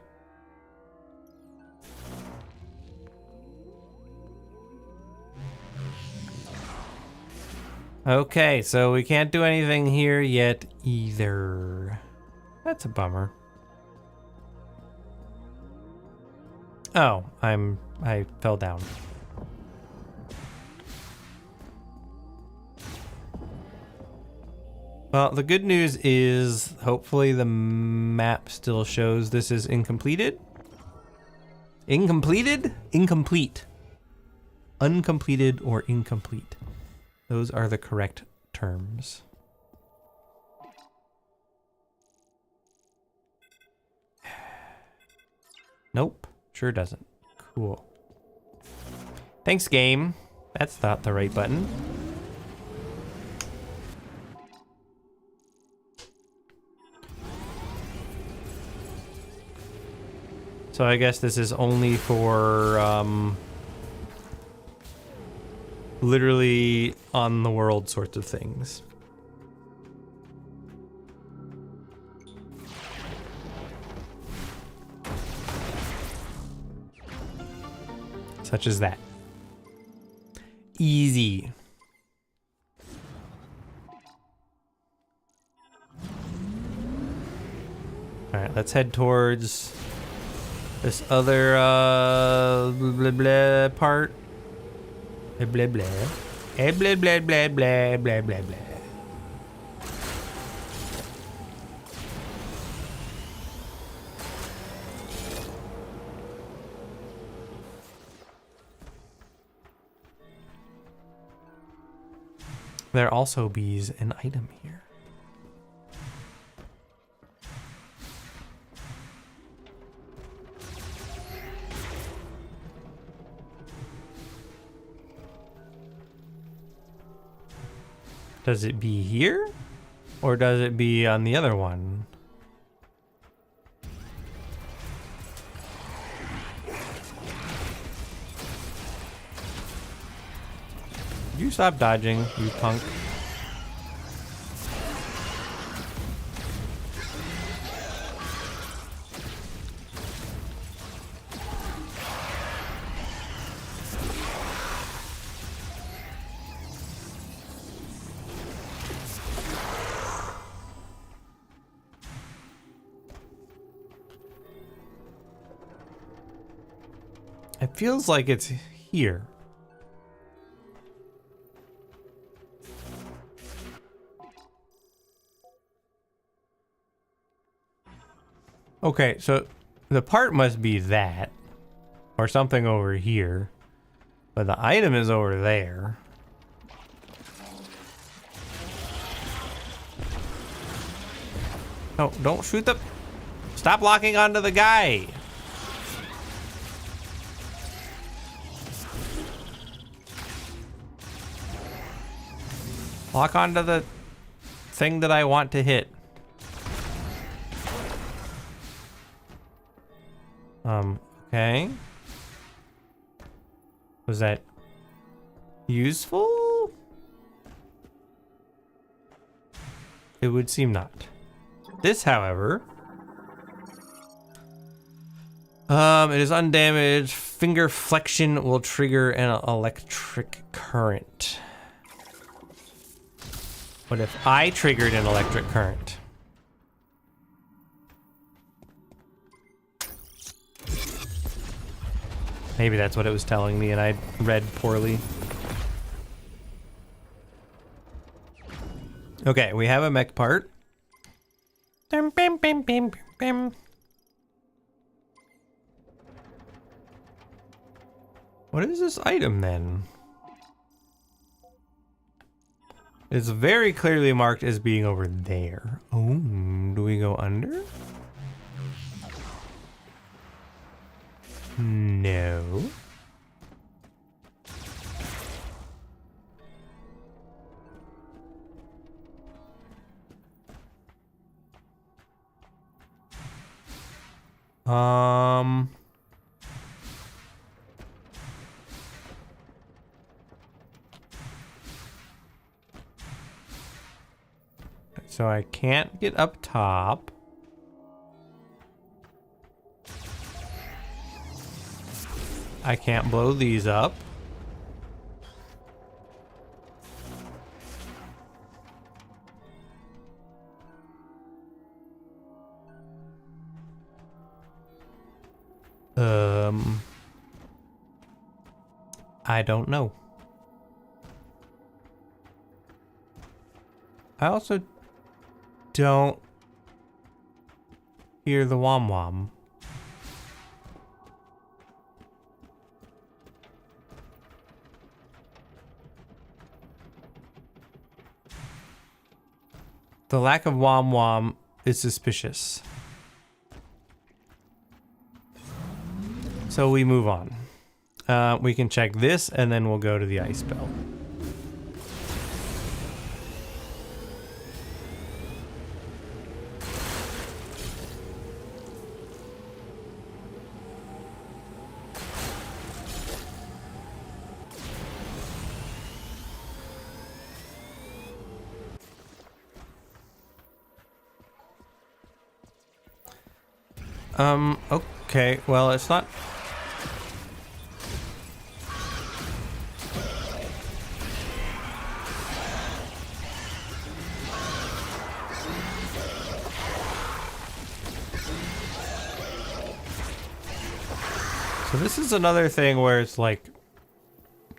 Okay, so we can't do anything here yet either. That's a bummer. Oh, I fell down. Well, the good news is hopefully the map still shows this is incompleted. Incompleted? Incomplete. Uncompleted or incomplete. Those are the correct terms. Nope, sure doesn't. Cool. Thanks, game. That's not the right button. So I guess this is only for literally on the world sorts of things. Such as that. Easy. All right, let's head towards this other blah blah part. Blah blah blah. Blah blah blah blah blah blah blah blah. There also be an item here. Does it be here? Or does it be on the other one? You stop dodging, you punk. It feels like it's here. Okay, so the part must be that, or something over here, but the item is over there. No, don't shoot the... Stop locking onto the guy! Lock onto the thing that I want to hit. Okay. Was that useful? It would seem not. This, however, it is undamaged. Finger flexion will trigger an electric current. What if I triggered an electric current? Maybe that's what it was telling me and I read poorly. Okay, we have a mech part. What is this item then? It's very clearly marked as being over there. Oh, do we go under? No. So I can't get up top. I can't blow these up. I don't know. I also don't hear the wom wom. The lack of wom wom is suspicious. So we move on. We can check this and then we'll go to the ice belt. Okay, well, it's not... So this is another thing where it's like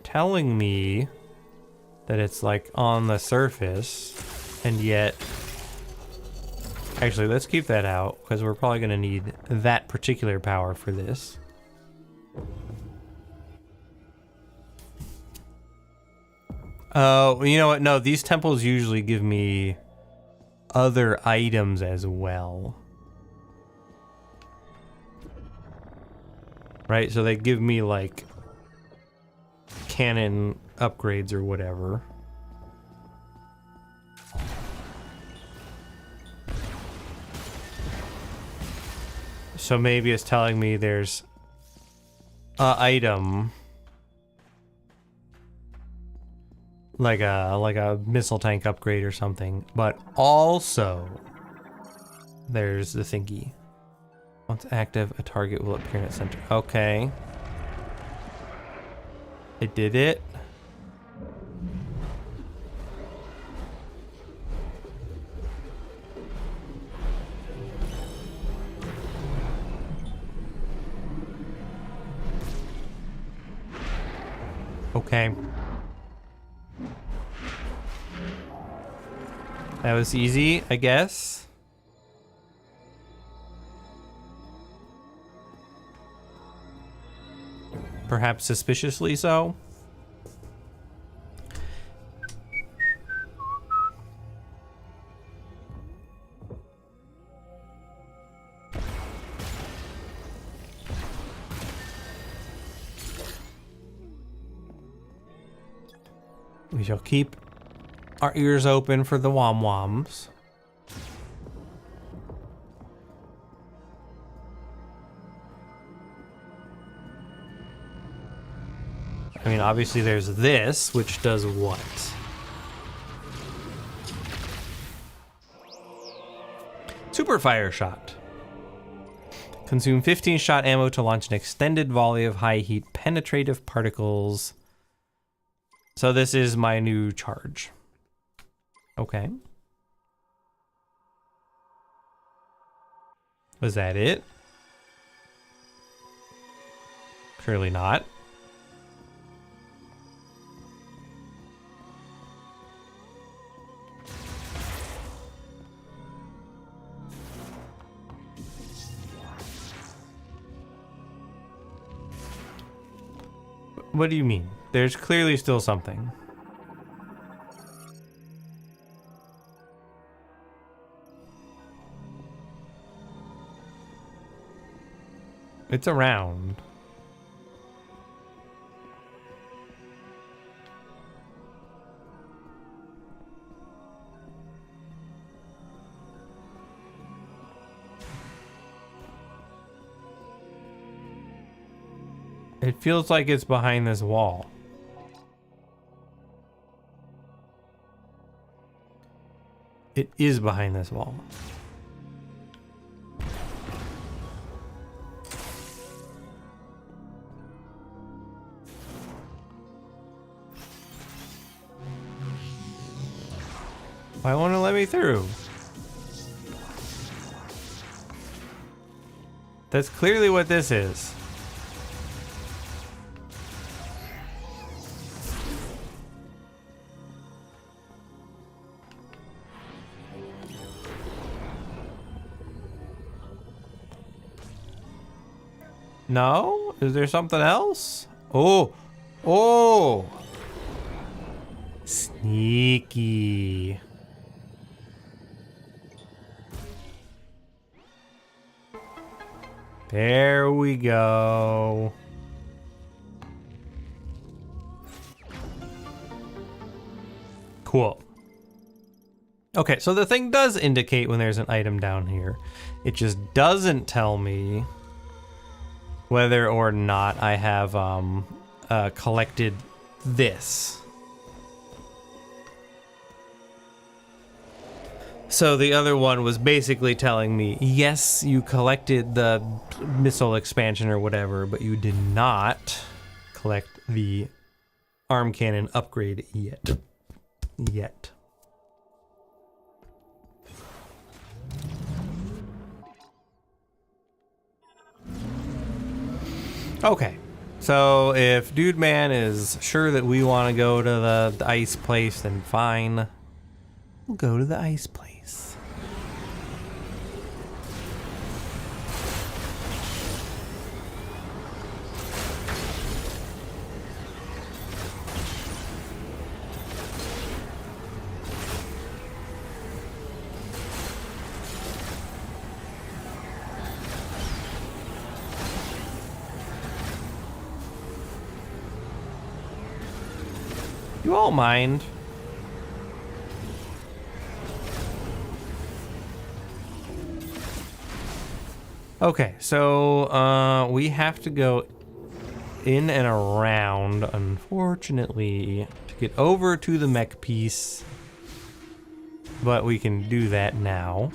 telling me that it's like on the surface, and yet... Actually, let's keep that out, because we're probably going to need that particular power for this. Oh, you know what? No, these temples usually give me other items as well. Right, so they give me, like, cannon upgrades or whatever. So maybe it's telling me there's a item like a missile tank upgrade or something, but also there's the thingy. Once active, a target will appear in its center. Okay. It did it. Okay. That was easy, I guess. Perhaps suspiciously so. We shall keep our ears open for the wom-woms. I mean, obviously there's this, which does what? Super fire shot. Consume 15 shot ammo to launch an extended volley of high heat penetrative particles. So this is my new charge. Okay. Was that it? Surely not. What do you mean? There's clearly still something. It's around. It feels like it's behind this wall. It is behind this wall. Why won't it let me through? That's clearly what this is. No? Is there something else? Oh! Oh! Sneaky. There we go. Cool. Okay, so the thing does indicate when there's an item down here. It just doesn't tell me whether or not I have collected this. So the other one was basically telling me, yes, you collected the missile expansion or whatever, but you did not collect the arm cannon upgrade yet. Okay, so if Dude Man is sure that we want to go to the ice place, then fine. We'll go to the ice place. You all mind? Okay, so we have to go in and around, unfortunately, to get over to the mech piece. But we can do that now.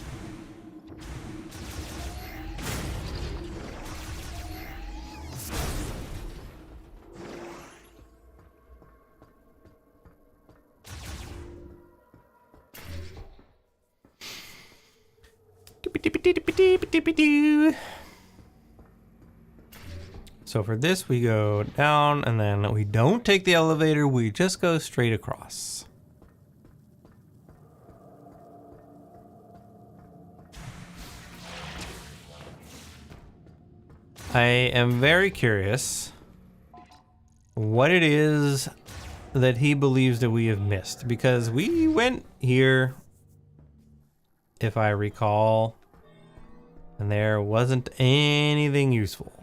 So for this, we go down, and then we don't take the elevator, we just go straight across. I am very curious what it is that he believes that we have missed, because we went here, if I recall, and there wasn't anything useful.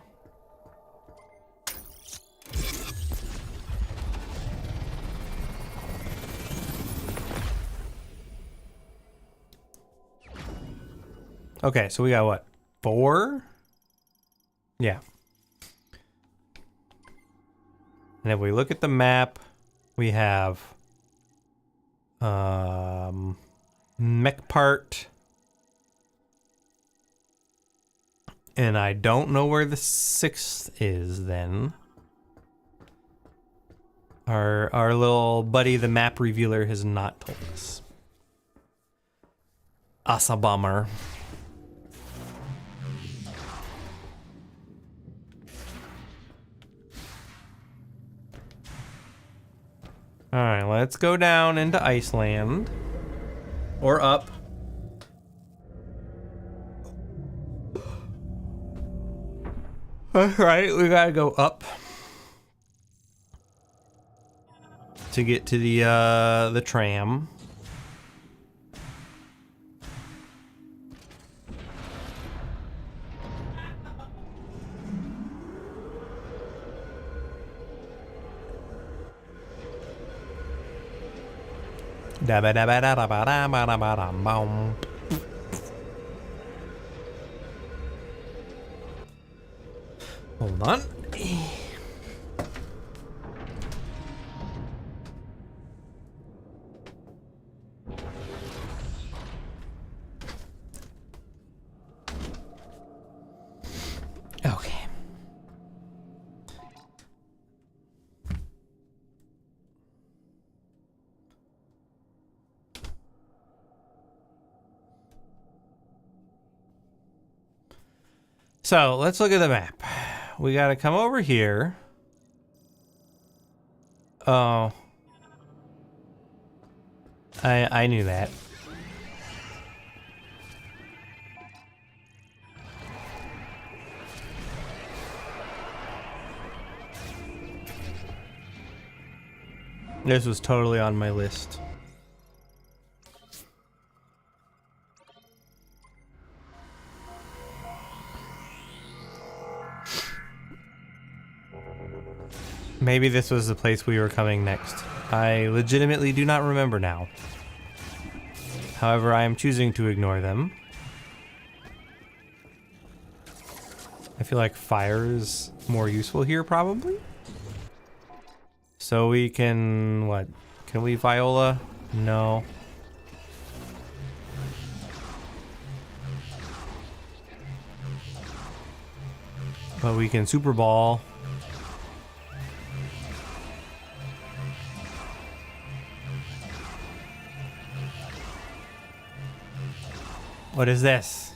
Okay, so we got what? 4? Yeah. And if we look at the map, we have mech part. And I don't know where the 6th is then. Our little buddy, the map revealer, has not told us. Asa bummer. Alright, let's go down into Iceland. Or up. Alright, we gotta go up. To get to the tram. Hold on. Okay. So let's look at the map. We gotta come over here. Oh. I knew that. This was totally on my list. Maybe this was the place we were coming next. I legitimately do not remember now. However, I am choosing to ignore them. I feel like fire is more useful here, probably. So we can, what? Can we Viola? No. But we can Super Ball. What is this?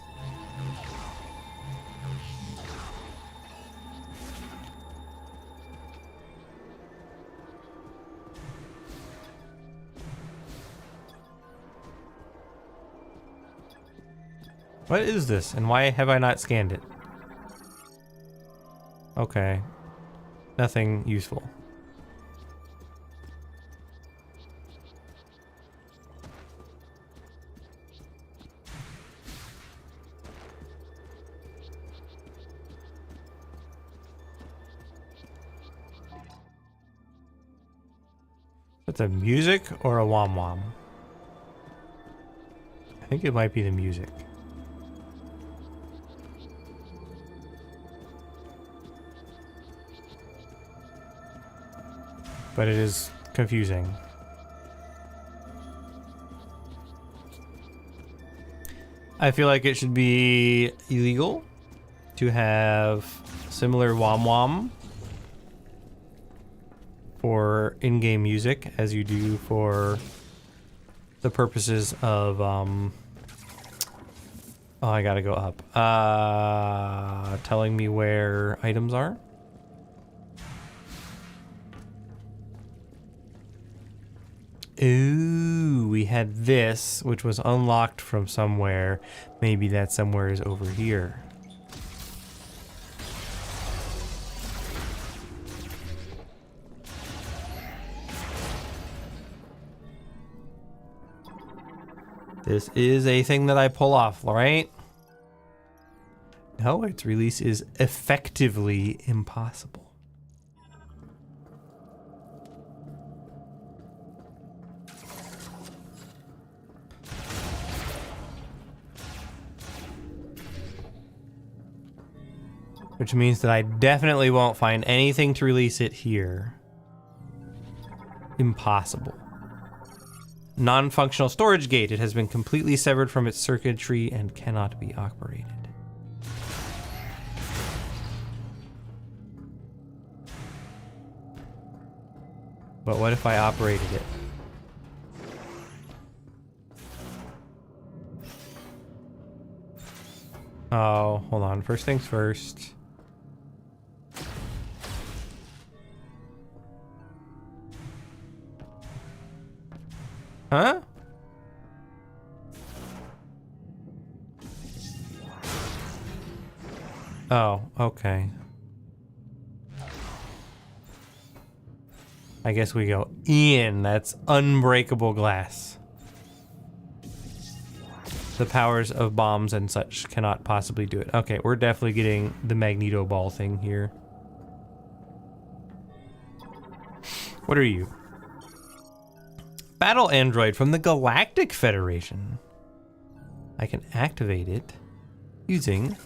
What is this, and why have I not scanned it? Okay. Nothing useful. That's a music or a wom wom? I think it might be the music. But it is confusing. I feel like it should be illegal to have similar wom wom for in-game music as you do for the purposes of oh, I gotta go up. Telling me where items are. Ooh, we had this, which was unlocked from somewhere. Maybe that somewhere is over here. This is a thing that I pull off, right? No, its release is effectively impossible. Which means that I definitely won't find anything to release it here. Impossible. Non-functional storage gate. It has been completely severed from its circuitry and cannot be operated. But what if I operated it? Oh, hold on. First things first. Huh? Oh, okay. I guess we go in. That's unbreakable glass. The powers of bombs and such cannot possibly do it. Okay, we're definitely getting the Magneto ball thing here. What are you? Battle android from the Galactic Federation. I can activate it using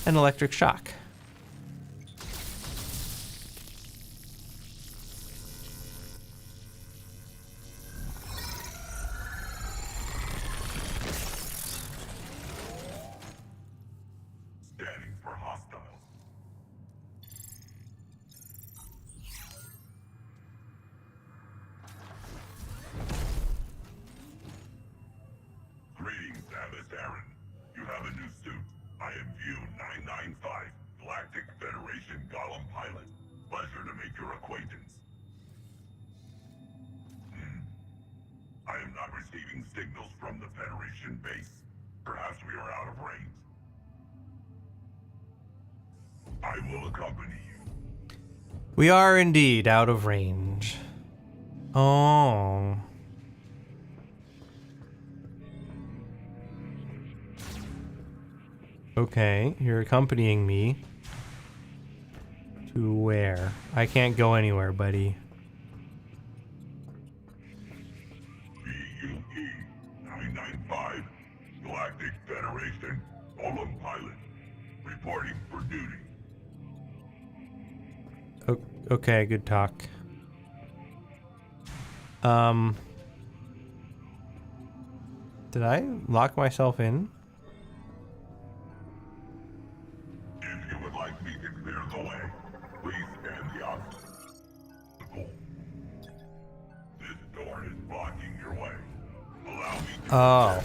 an electric shock. Scanning for hostiles. Greetings, Abbas Aaron. You have a new suit. I am View 995, Galactic Federation Golem pilot. Pleasure to make your acquaintance. I am not receiving signals from the Federation base. Perhaps we are out of range. I will accompany you. We are indeed out of range. Oh. Okay, you're accompanying me. To where? I can't go anywhere, buddy. BUE 995, Galactic Federation Golem pilot. Reporting for duty. Okay, good talk. Did I lock myself in? If you would like me to clear Oh.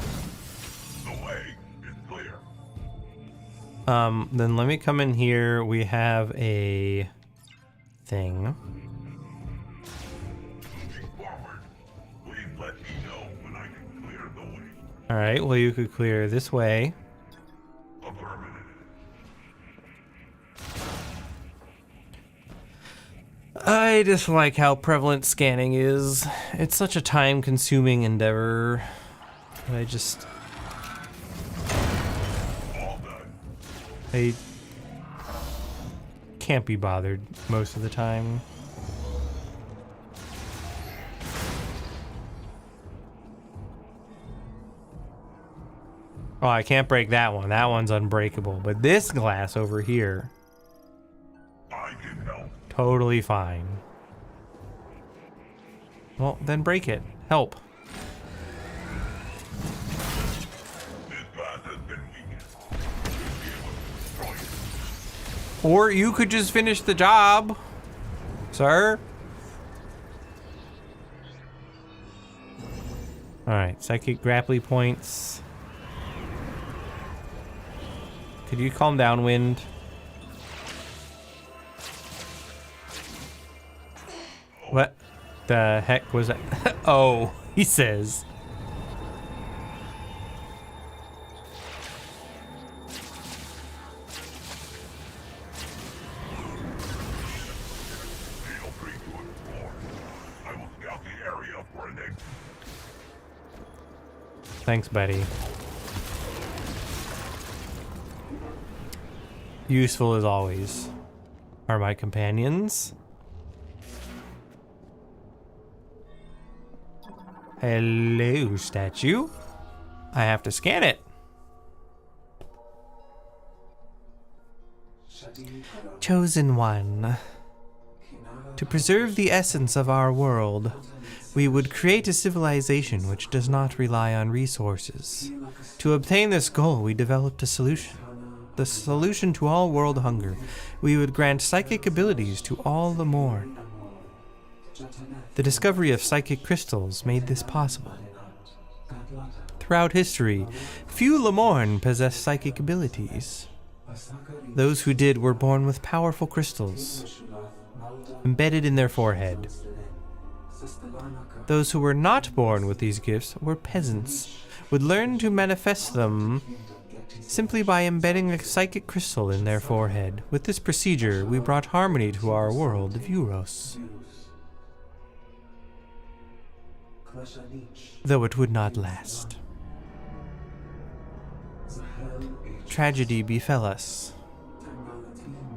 The way is clear. Then let me come in here. We have a thing. Moving forward. Please let me know when I can clear the way. All right, well, you could clear this way. Affirmative. I dislike how prevalent scanning is. It's such a time-consuming endeavor. I just... All done. I can't be bothered most of the time. Oh, I can't break that one. That one's unbreakable. But this glass over here, I can help. totally fine. Well, then break it. Help. This glass has been weakened. You'll be able to destroy it. Or you could just finish the job, sir. Alright, psychic grappling points. Could you calm down, Wind? What the heck was that? Oh, he says. Feel free to explore. I will scout the area for an exit. Thanks, buddy. Useful as always. Are my companions? Hello, statue. I have to scan it. Chosen one. To preserve the essence of our world, we would create a civilization which does not rely on resources. To obtain this goal, we developed a solution. The solution to all world hunger. We would grant psychic abilities to all the Morn. The discovery of psychic crystals made this possible. Throughout history, few Lemorn possessed psychic abilities. Those who did were born with powerful crystals embedded in their forehead. Those who were not born with these gifts were peasants, would learn to manifest them simply by embedding a psychic crystal in their forehead. With this procedure, we brought harmony to our world of Euros. Though it would not last. Tragedy befell us.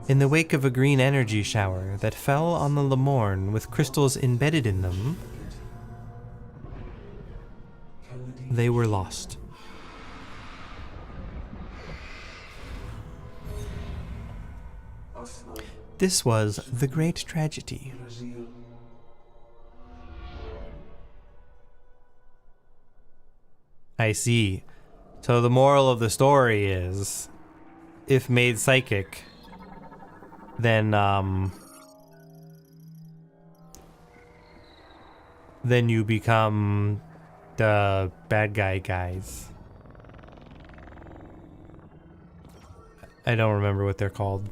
In the wake of a green energy shower that fell on the Lemorn with crystals embedded in them, they were lost. This was the great tragedy. I see. So the moral of the story is, if made psychic, then you become the bad guys. I don't remember what they're called.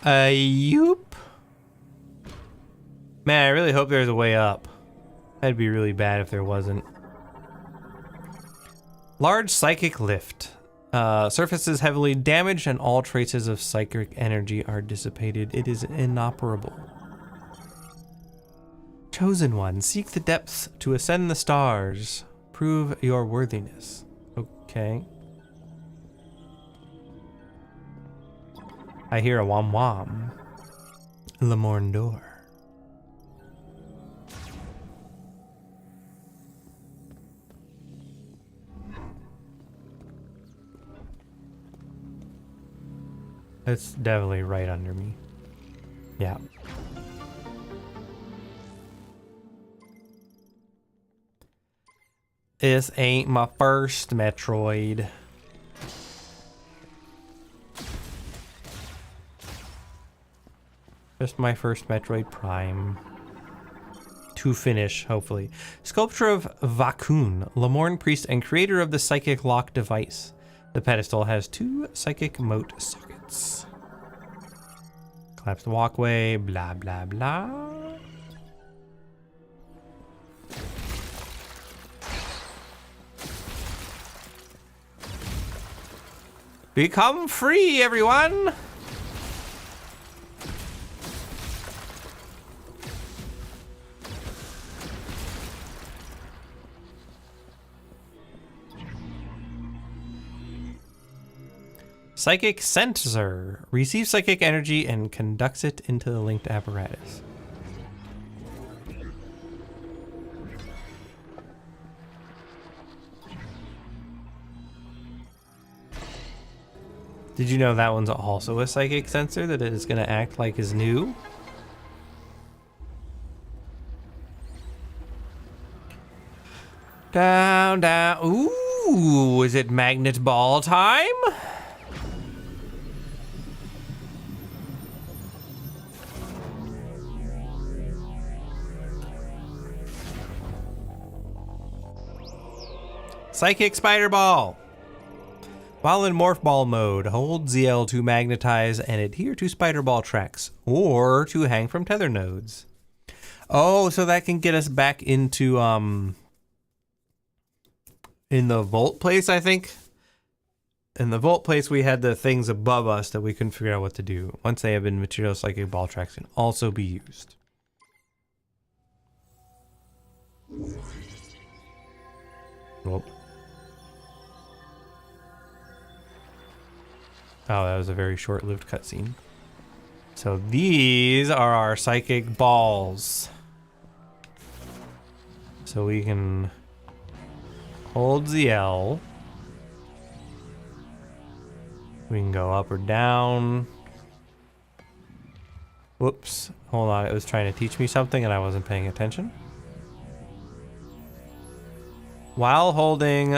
Yoop. Man, I really hope there's a way up. That'd be really bad if there wasn't. Large psychic lift. Surface is heavily damaged and all traces of psychic energy are dissipated. It is inoperable. Chosen one, seek the depths to ascend the stars. Prove your worthiness. Okay. I hear a wom wom. Lemorn door. It's definitely right under me. Yeah. This ain't my first Metroid. Just my first Metroid Prime. To finish, hopefully. Sculpture of Vakun, Lemorn priest and creator of the psychic lock device. The pedestal has 2 psychic mote sockets. Collapse the walkway, blah, blah, blah. Become free, everyone! Psychic sensor. Receives psychic energy and conducts it into the linked apparatus. Did you know that one's also a psychic sensor that is going to act like is new? Down, down. Ooh, is it magnet ball time? Psychic spider ball. While in morph ball mode, hold ZL to magnetize and adhere to spider ball tracks or to hang from tether nodes. Oh, so that can get us back into in the vault place, I think. In the vault place, we had the things above us that we couldn't figure out what to do. Once they have been, material psychic ball tracks can also be used. Well. Oh, that was a very short-lived cutscene. So these are our psychic balls. So we can hold the L. We can go up or down. Whoops. Hold on. It was trying to teach me something and I wasn't paying attention. While holding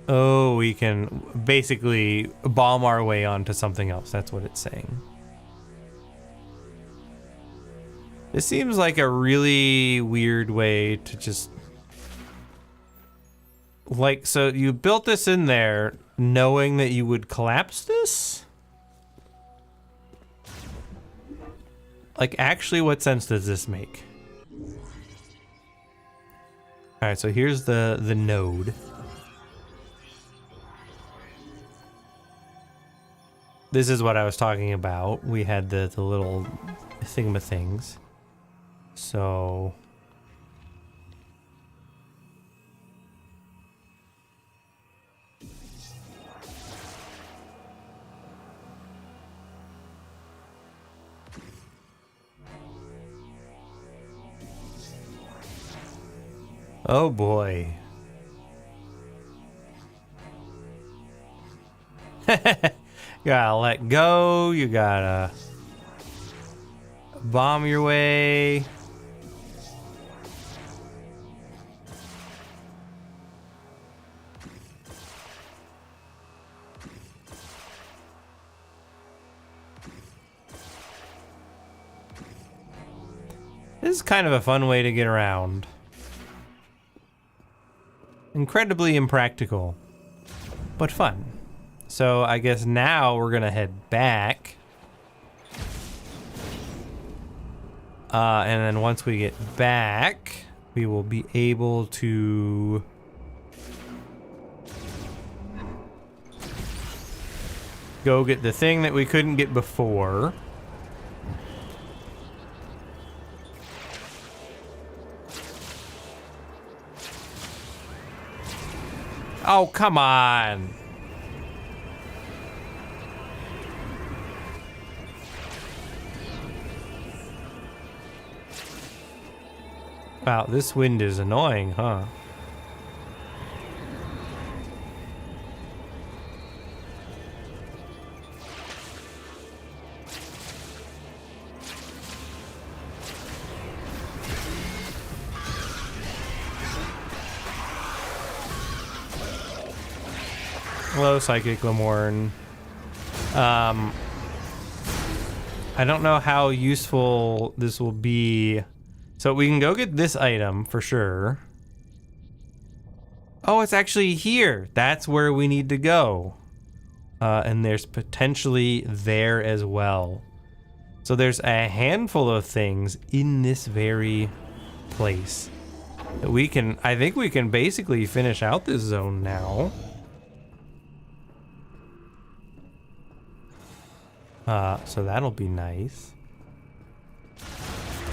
oh, we can basically bomb our way onto something else. That's what it's saying. This seems like a really weird way to just... Like, so you built this in there knowing that you would collapse this? Like, actually, what sense does this make? Alright, so here's the node. This is what I was talking about. We had the little thingamathings. So... Oh boy. You gotta let go, you gotta bomb your way. This is kind of a fun way to get around. Incredibly impractical, but fun. So I guess now we're gonna head back. And then once we get back, we will be able to go get the thing that we couldn't get before. Oh, come on. Wow, this wind is annoying, huh? Hello, Psychic Lemorn. I don't know how useful this will be. So we can go get this item for sure. Oh, it's actually here. That's where we need to go. And there's potentially there as well. So there's a handful of things in this very place that we can, I think we can basically finish out this zone now. So that'll be nice.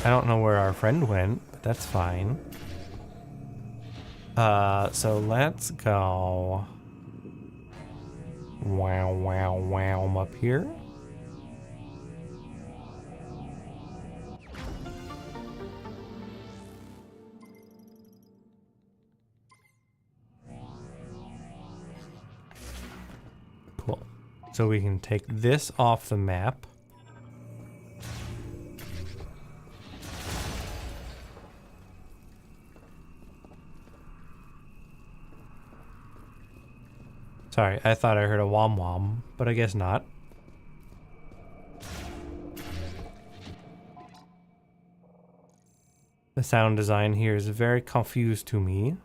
I don't know where our friend went, but that's fine. So let's go. Wow, wow, wow, I'm up here. Cool. So we can take this off the map. Sorry, I thought I heard a wom wom, but I guess not. The sound design here is very confused to me.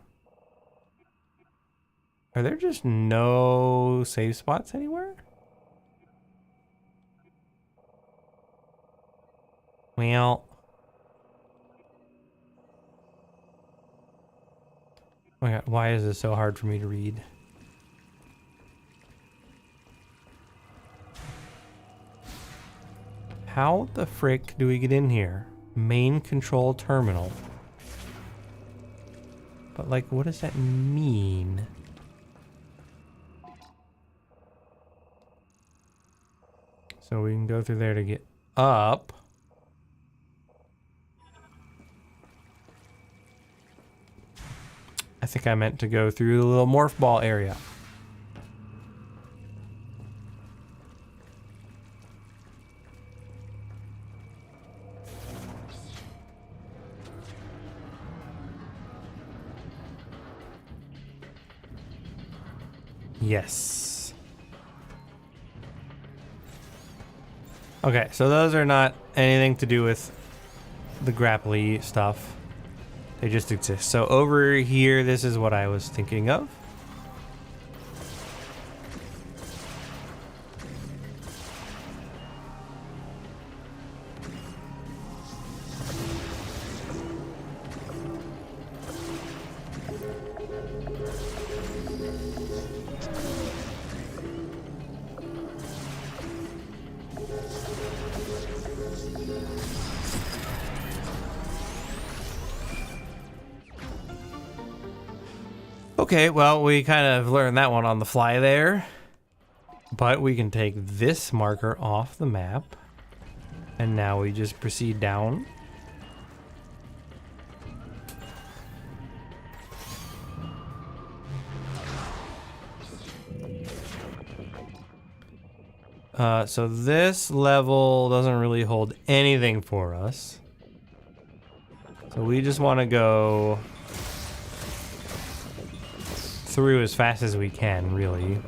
Are there just no save spots anywhere? Well. Oh my God, why is this so hard for me to read? How the frick do we get in here? Main control terminal. But like, what does that mean? So we can go through there to get up. I think I meant to go through the little morph ball area. Yes. Okay, so those are not anything to do with the grapply stuff. They just exist. So over here, this is what I was thinking of. Okay, well, we kind of learned that one on the fly there. But we can take this marker off the map. And now we just proceed down. So this level doesn't really hold anything for us. So we just want to go through as fast as we can, really.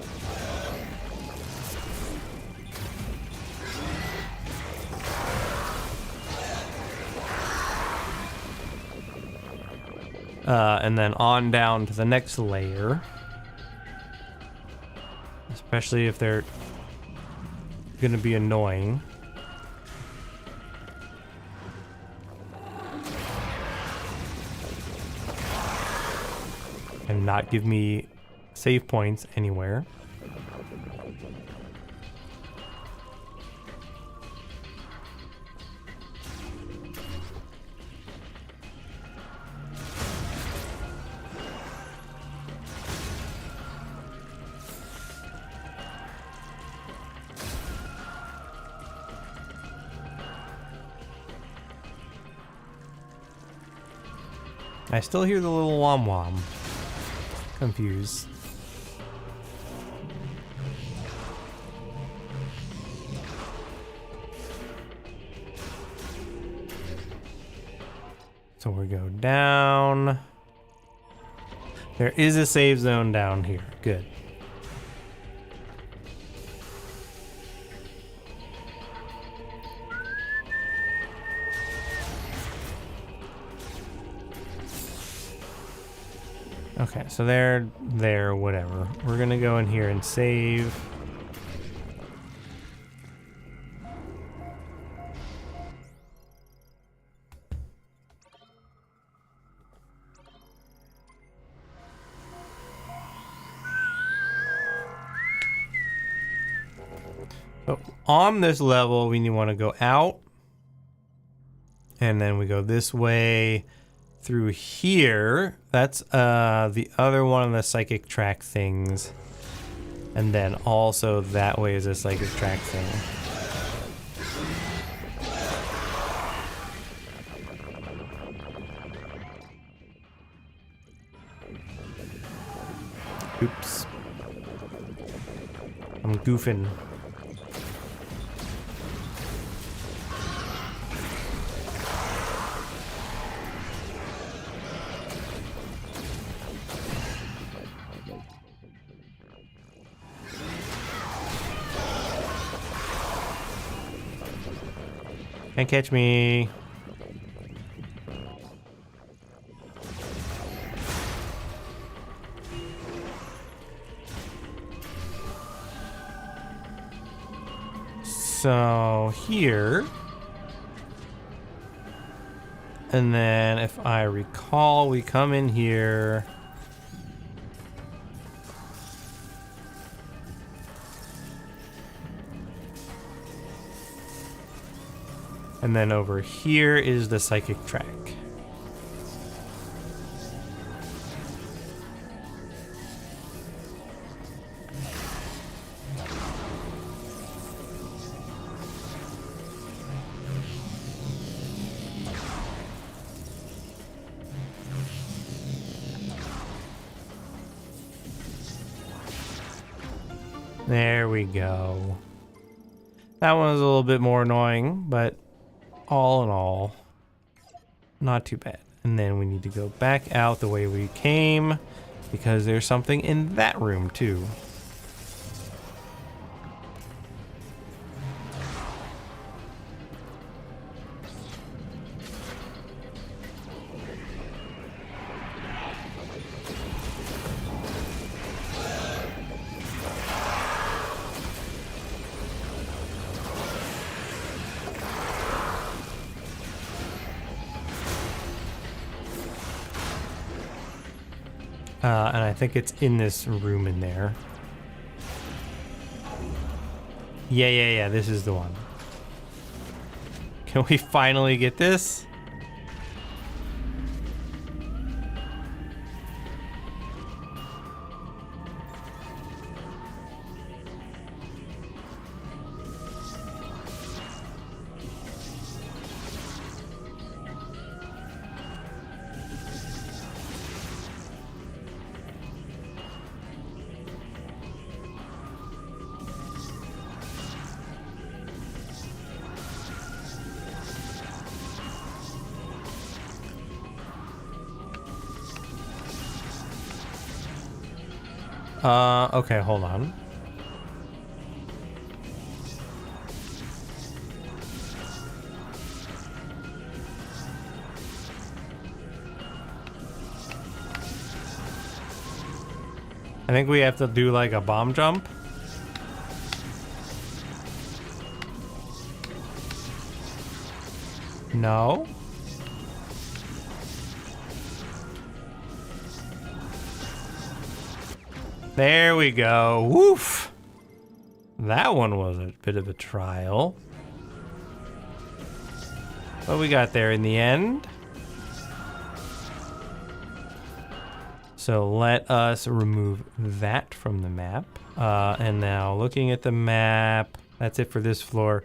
And then on down to the next layer. Especially if they're gonna be annoying. And not give me save points anywhere. I still hear the little wom wom. Confused. So we go down. There is a save zone down here. Good. Okay, so they're there, whatever. We're gonna go in here and save. So on this level, we want to go out. And then we go this way through here. That's the other one of the psychic track things. And then also that way is a psychic track thing. Oops. I'm goofing. Can't catch me. So here, and then if I recall, we come in here. And then over here is the psychic track. There we go. That one was a little bit more annoying, but all in all, not too bad. And then we need to go back out the way we came because there's something in that room too. And I think it's in this room in there. Yeah, this is the one. Can we finally get this? Okay, hold on. I think we have to do like a bomb jump. No. There we go. Woof. That one was a bit of a trial. But we got there in the end. So let us remove that from the map. And now looking at the map, that's it for this floor.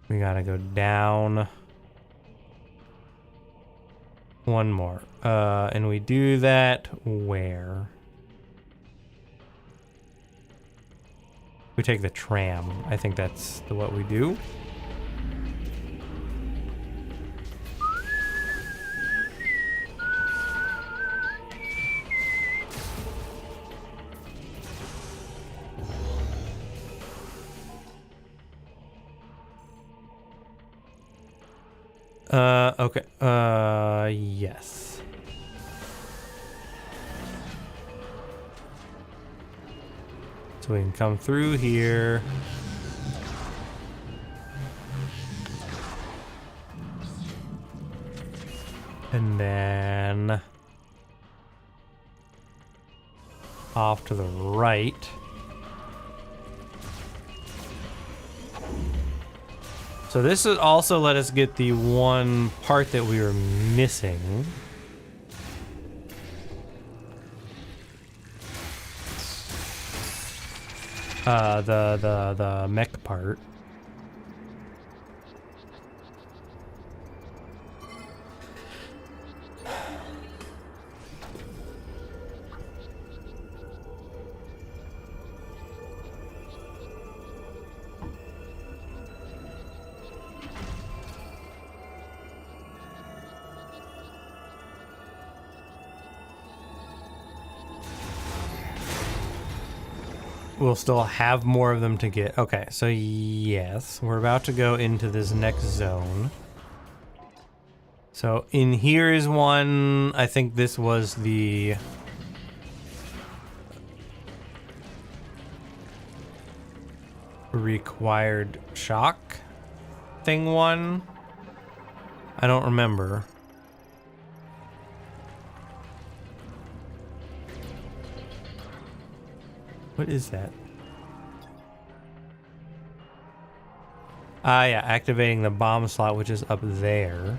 We gotta go down. One more. And we do that where? We take the tram. I think that's what we do. Okay. Yes. So we can come through here. And then off to the right. So this would also let us get the one part that we were missing. The mech part. We'll still have more of them to get. Okay, so yes, we're about to go into this next zone. So in here is one. I think this was the required shock thing one. I don't remember. What is that? Ah, yeah, activating the bomb slot, which is up there.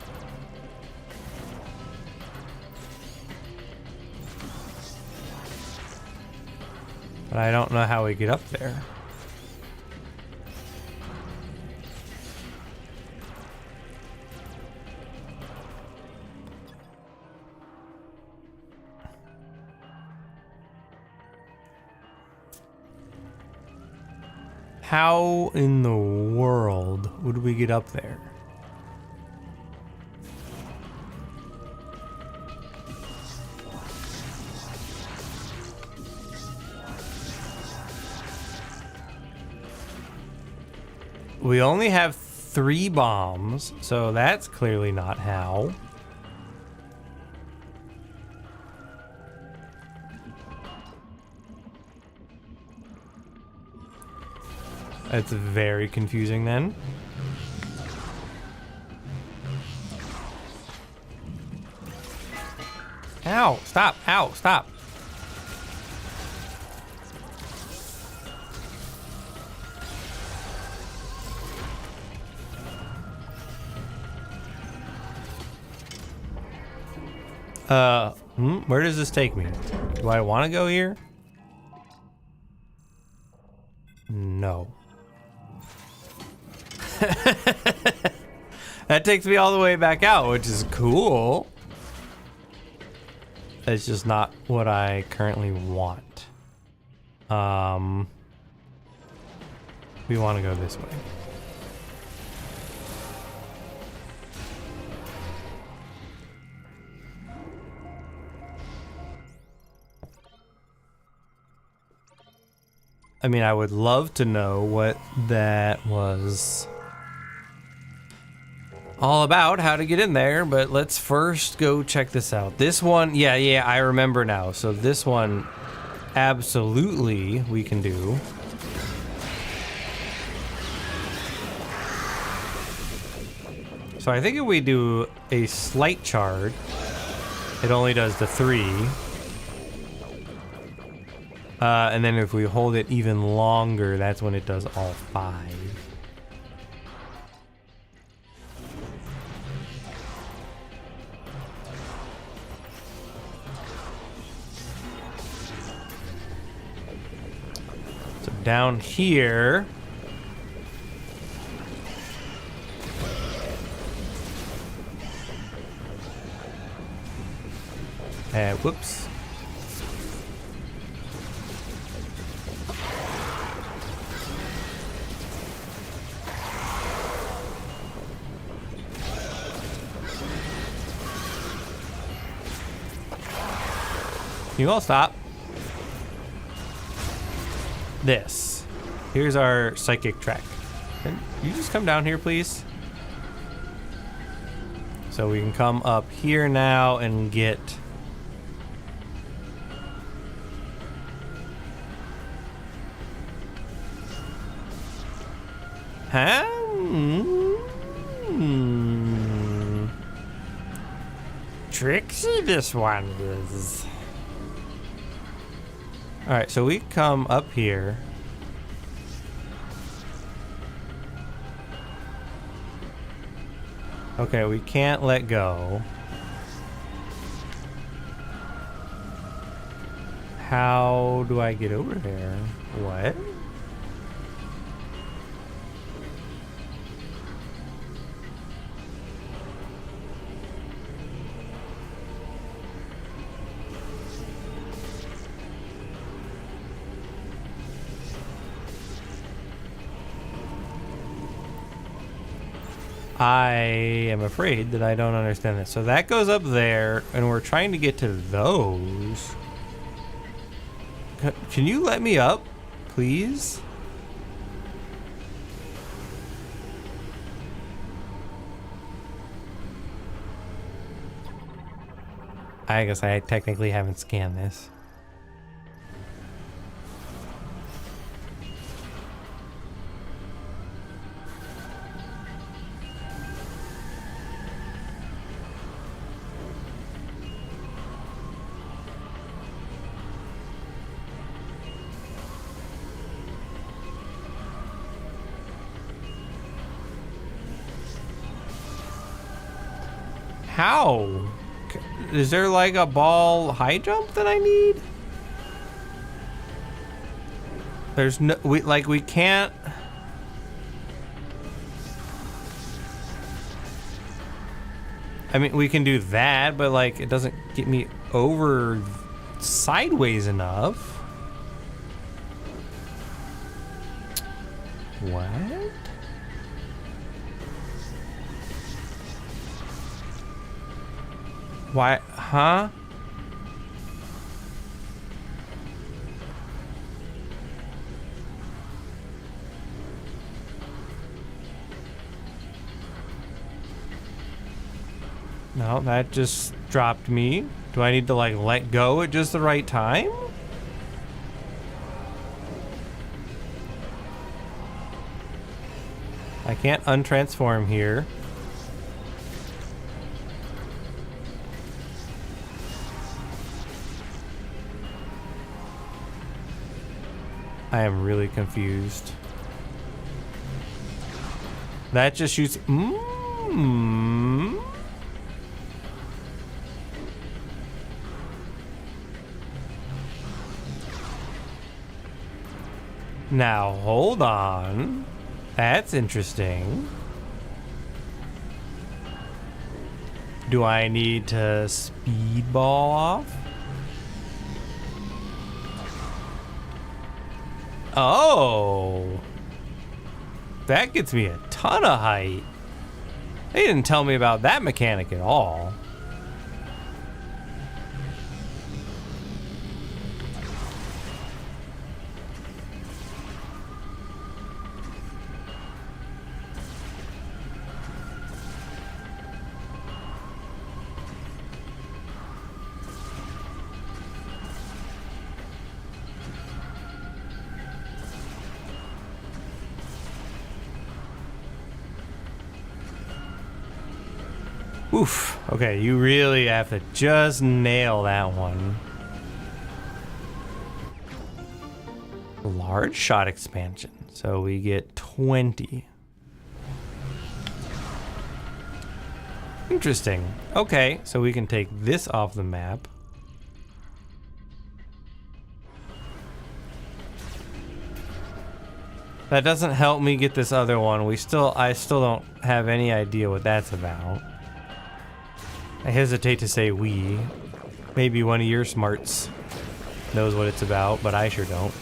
But I don't know how we get up there. How in the world would we get up there? We only have 3 bombs, so that's clearly not how. That's very confusing then. Ow, stop, ow, stop. Where does this take me? Do I want to go here? No. That takes me all the way back out, which is cool. It's just not what I currently want. We want to go this way. I mean, I would love to know what that was all about, how to get in there, but let's first go check this out. This one, yeah, I remember now. So this one, absolutely, we can do. So I think if we do a slight charge, it only does the 3. And then if we hold it even longer, that's when it does all 5. So down here, whoops. You all stop. This. Here's our psychic track. Can you just come down here, please? So we can come up here now and get Huh? Tricksy this one is. Alright, so we come up here. Okay, we can't let go. How do I get over there? What? I am afraid that I don't understand this. So that goes up there, and we're trying to get to those. Can you let me up, please? I guess I technically haven't scanned this. How? Is there like a ball high jump that I need? There's no, we can't. I mean, we can do that, but like it doesn't get me over sideways enough. What? Why? Huh? No, that just dropped me. Do I need to like let go at just the right time? I can't untransform here. I am really confused. That just shoots. Now, hold on. That's interesting. Do I need to speedball off? Oh. That gets me a ton of height. They didn't tell me about that mechanic at all. Oof. Okay, you really have to just nail that one. Large shot expansion. So we get 20. Interesting. Okay, so we can take this off the map. That doesn't help me get this other one. I still don't have any idea what that's about. I hesitate to say we. Maybe one of your smarts knows what it's about, but I sure don't.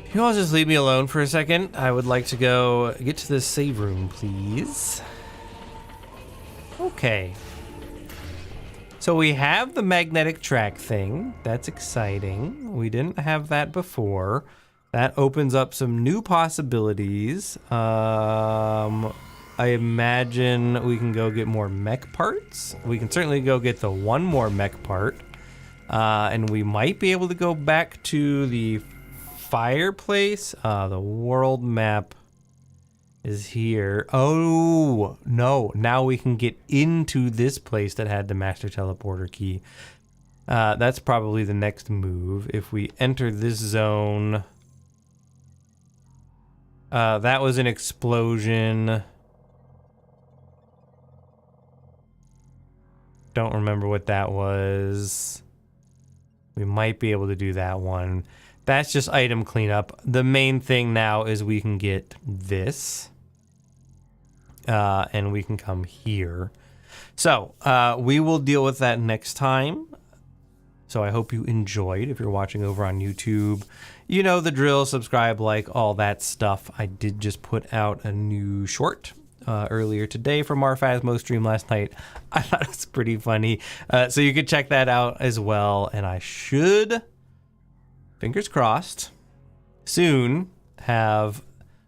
Can you all just leave me alone for a second? I would like to go get to the save room, please. Okay. So we have the magnetic track thing. That's exciting. We didn't have that before. That opens up some new possibilities. I imagine we can go get more mech parts. We can certainly go get the one more mech part. And we might be able to go back to the fireplace. The world map is here. Oh, no. Now we can get into this place that had the master teleporter key. That's probably the next move. If we enter this zone... that was an explosion. Don't remember what that was. We might be able to do that one. That's just item cleanup. The main thing now is we can get this. And we can come here. So, we will deal with that next time. So I hope you enjoyed. If you're watching over on YouTube, you know the drill. Subscribe, like, all that stuff. I did just put out a new short earlier today from our Phasmo stream last night. I thought it was pretty funny. So you could check that out as well. And I should, fingers crossed, soon have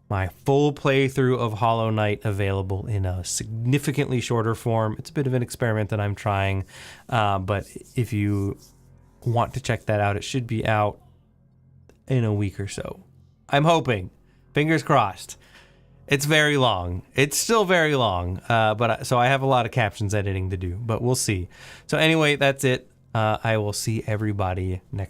my full playthrough of Hollow Knight available in a significantly shorter form. It's a bit of an experiment that I'm trying. But if you want to check that out, it should be out in a week or so. I'm hoping. Fingers crossed. It's very long. It's still very long. So I have a lot of captions editing to do, but we'll see. So anyway, that's it. I will see everybody next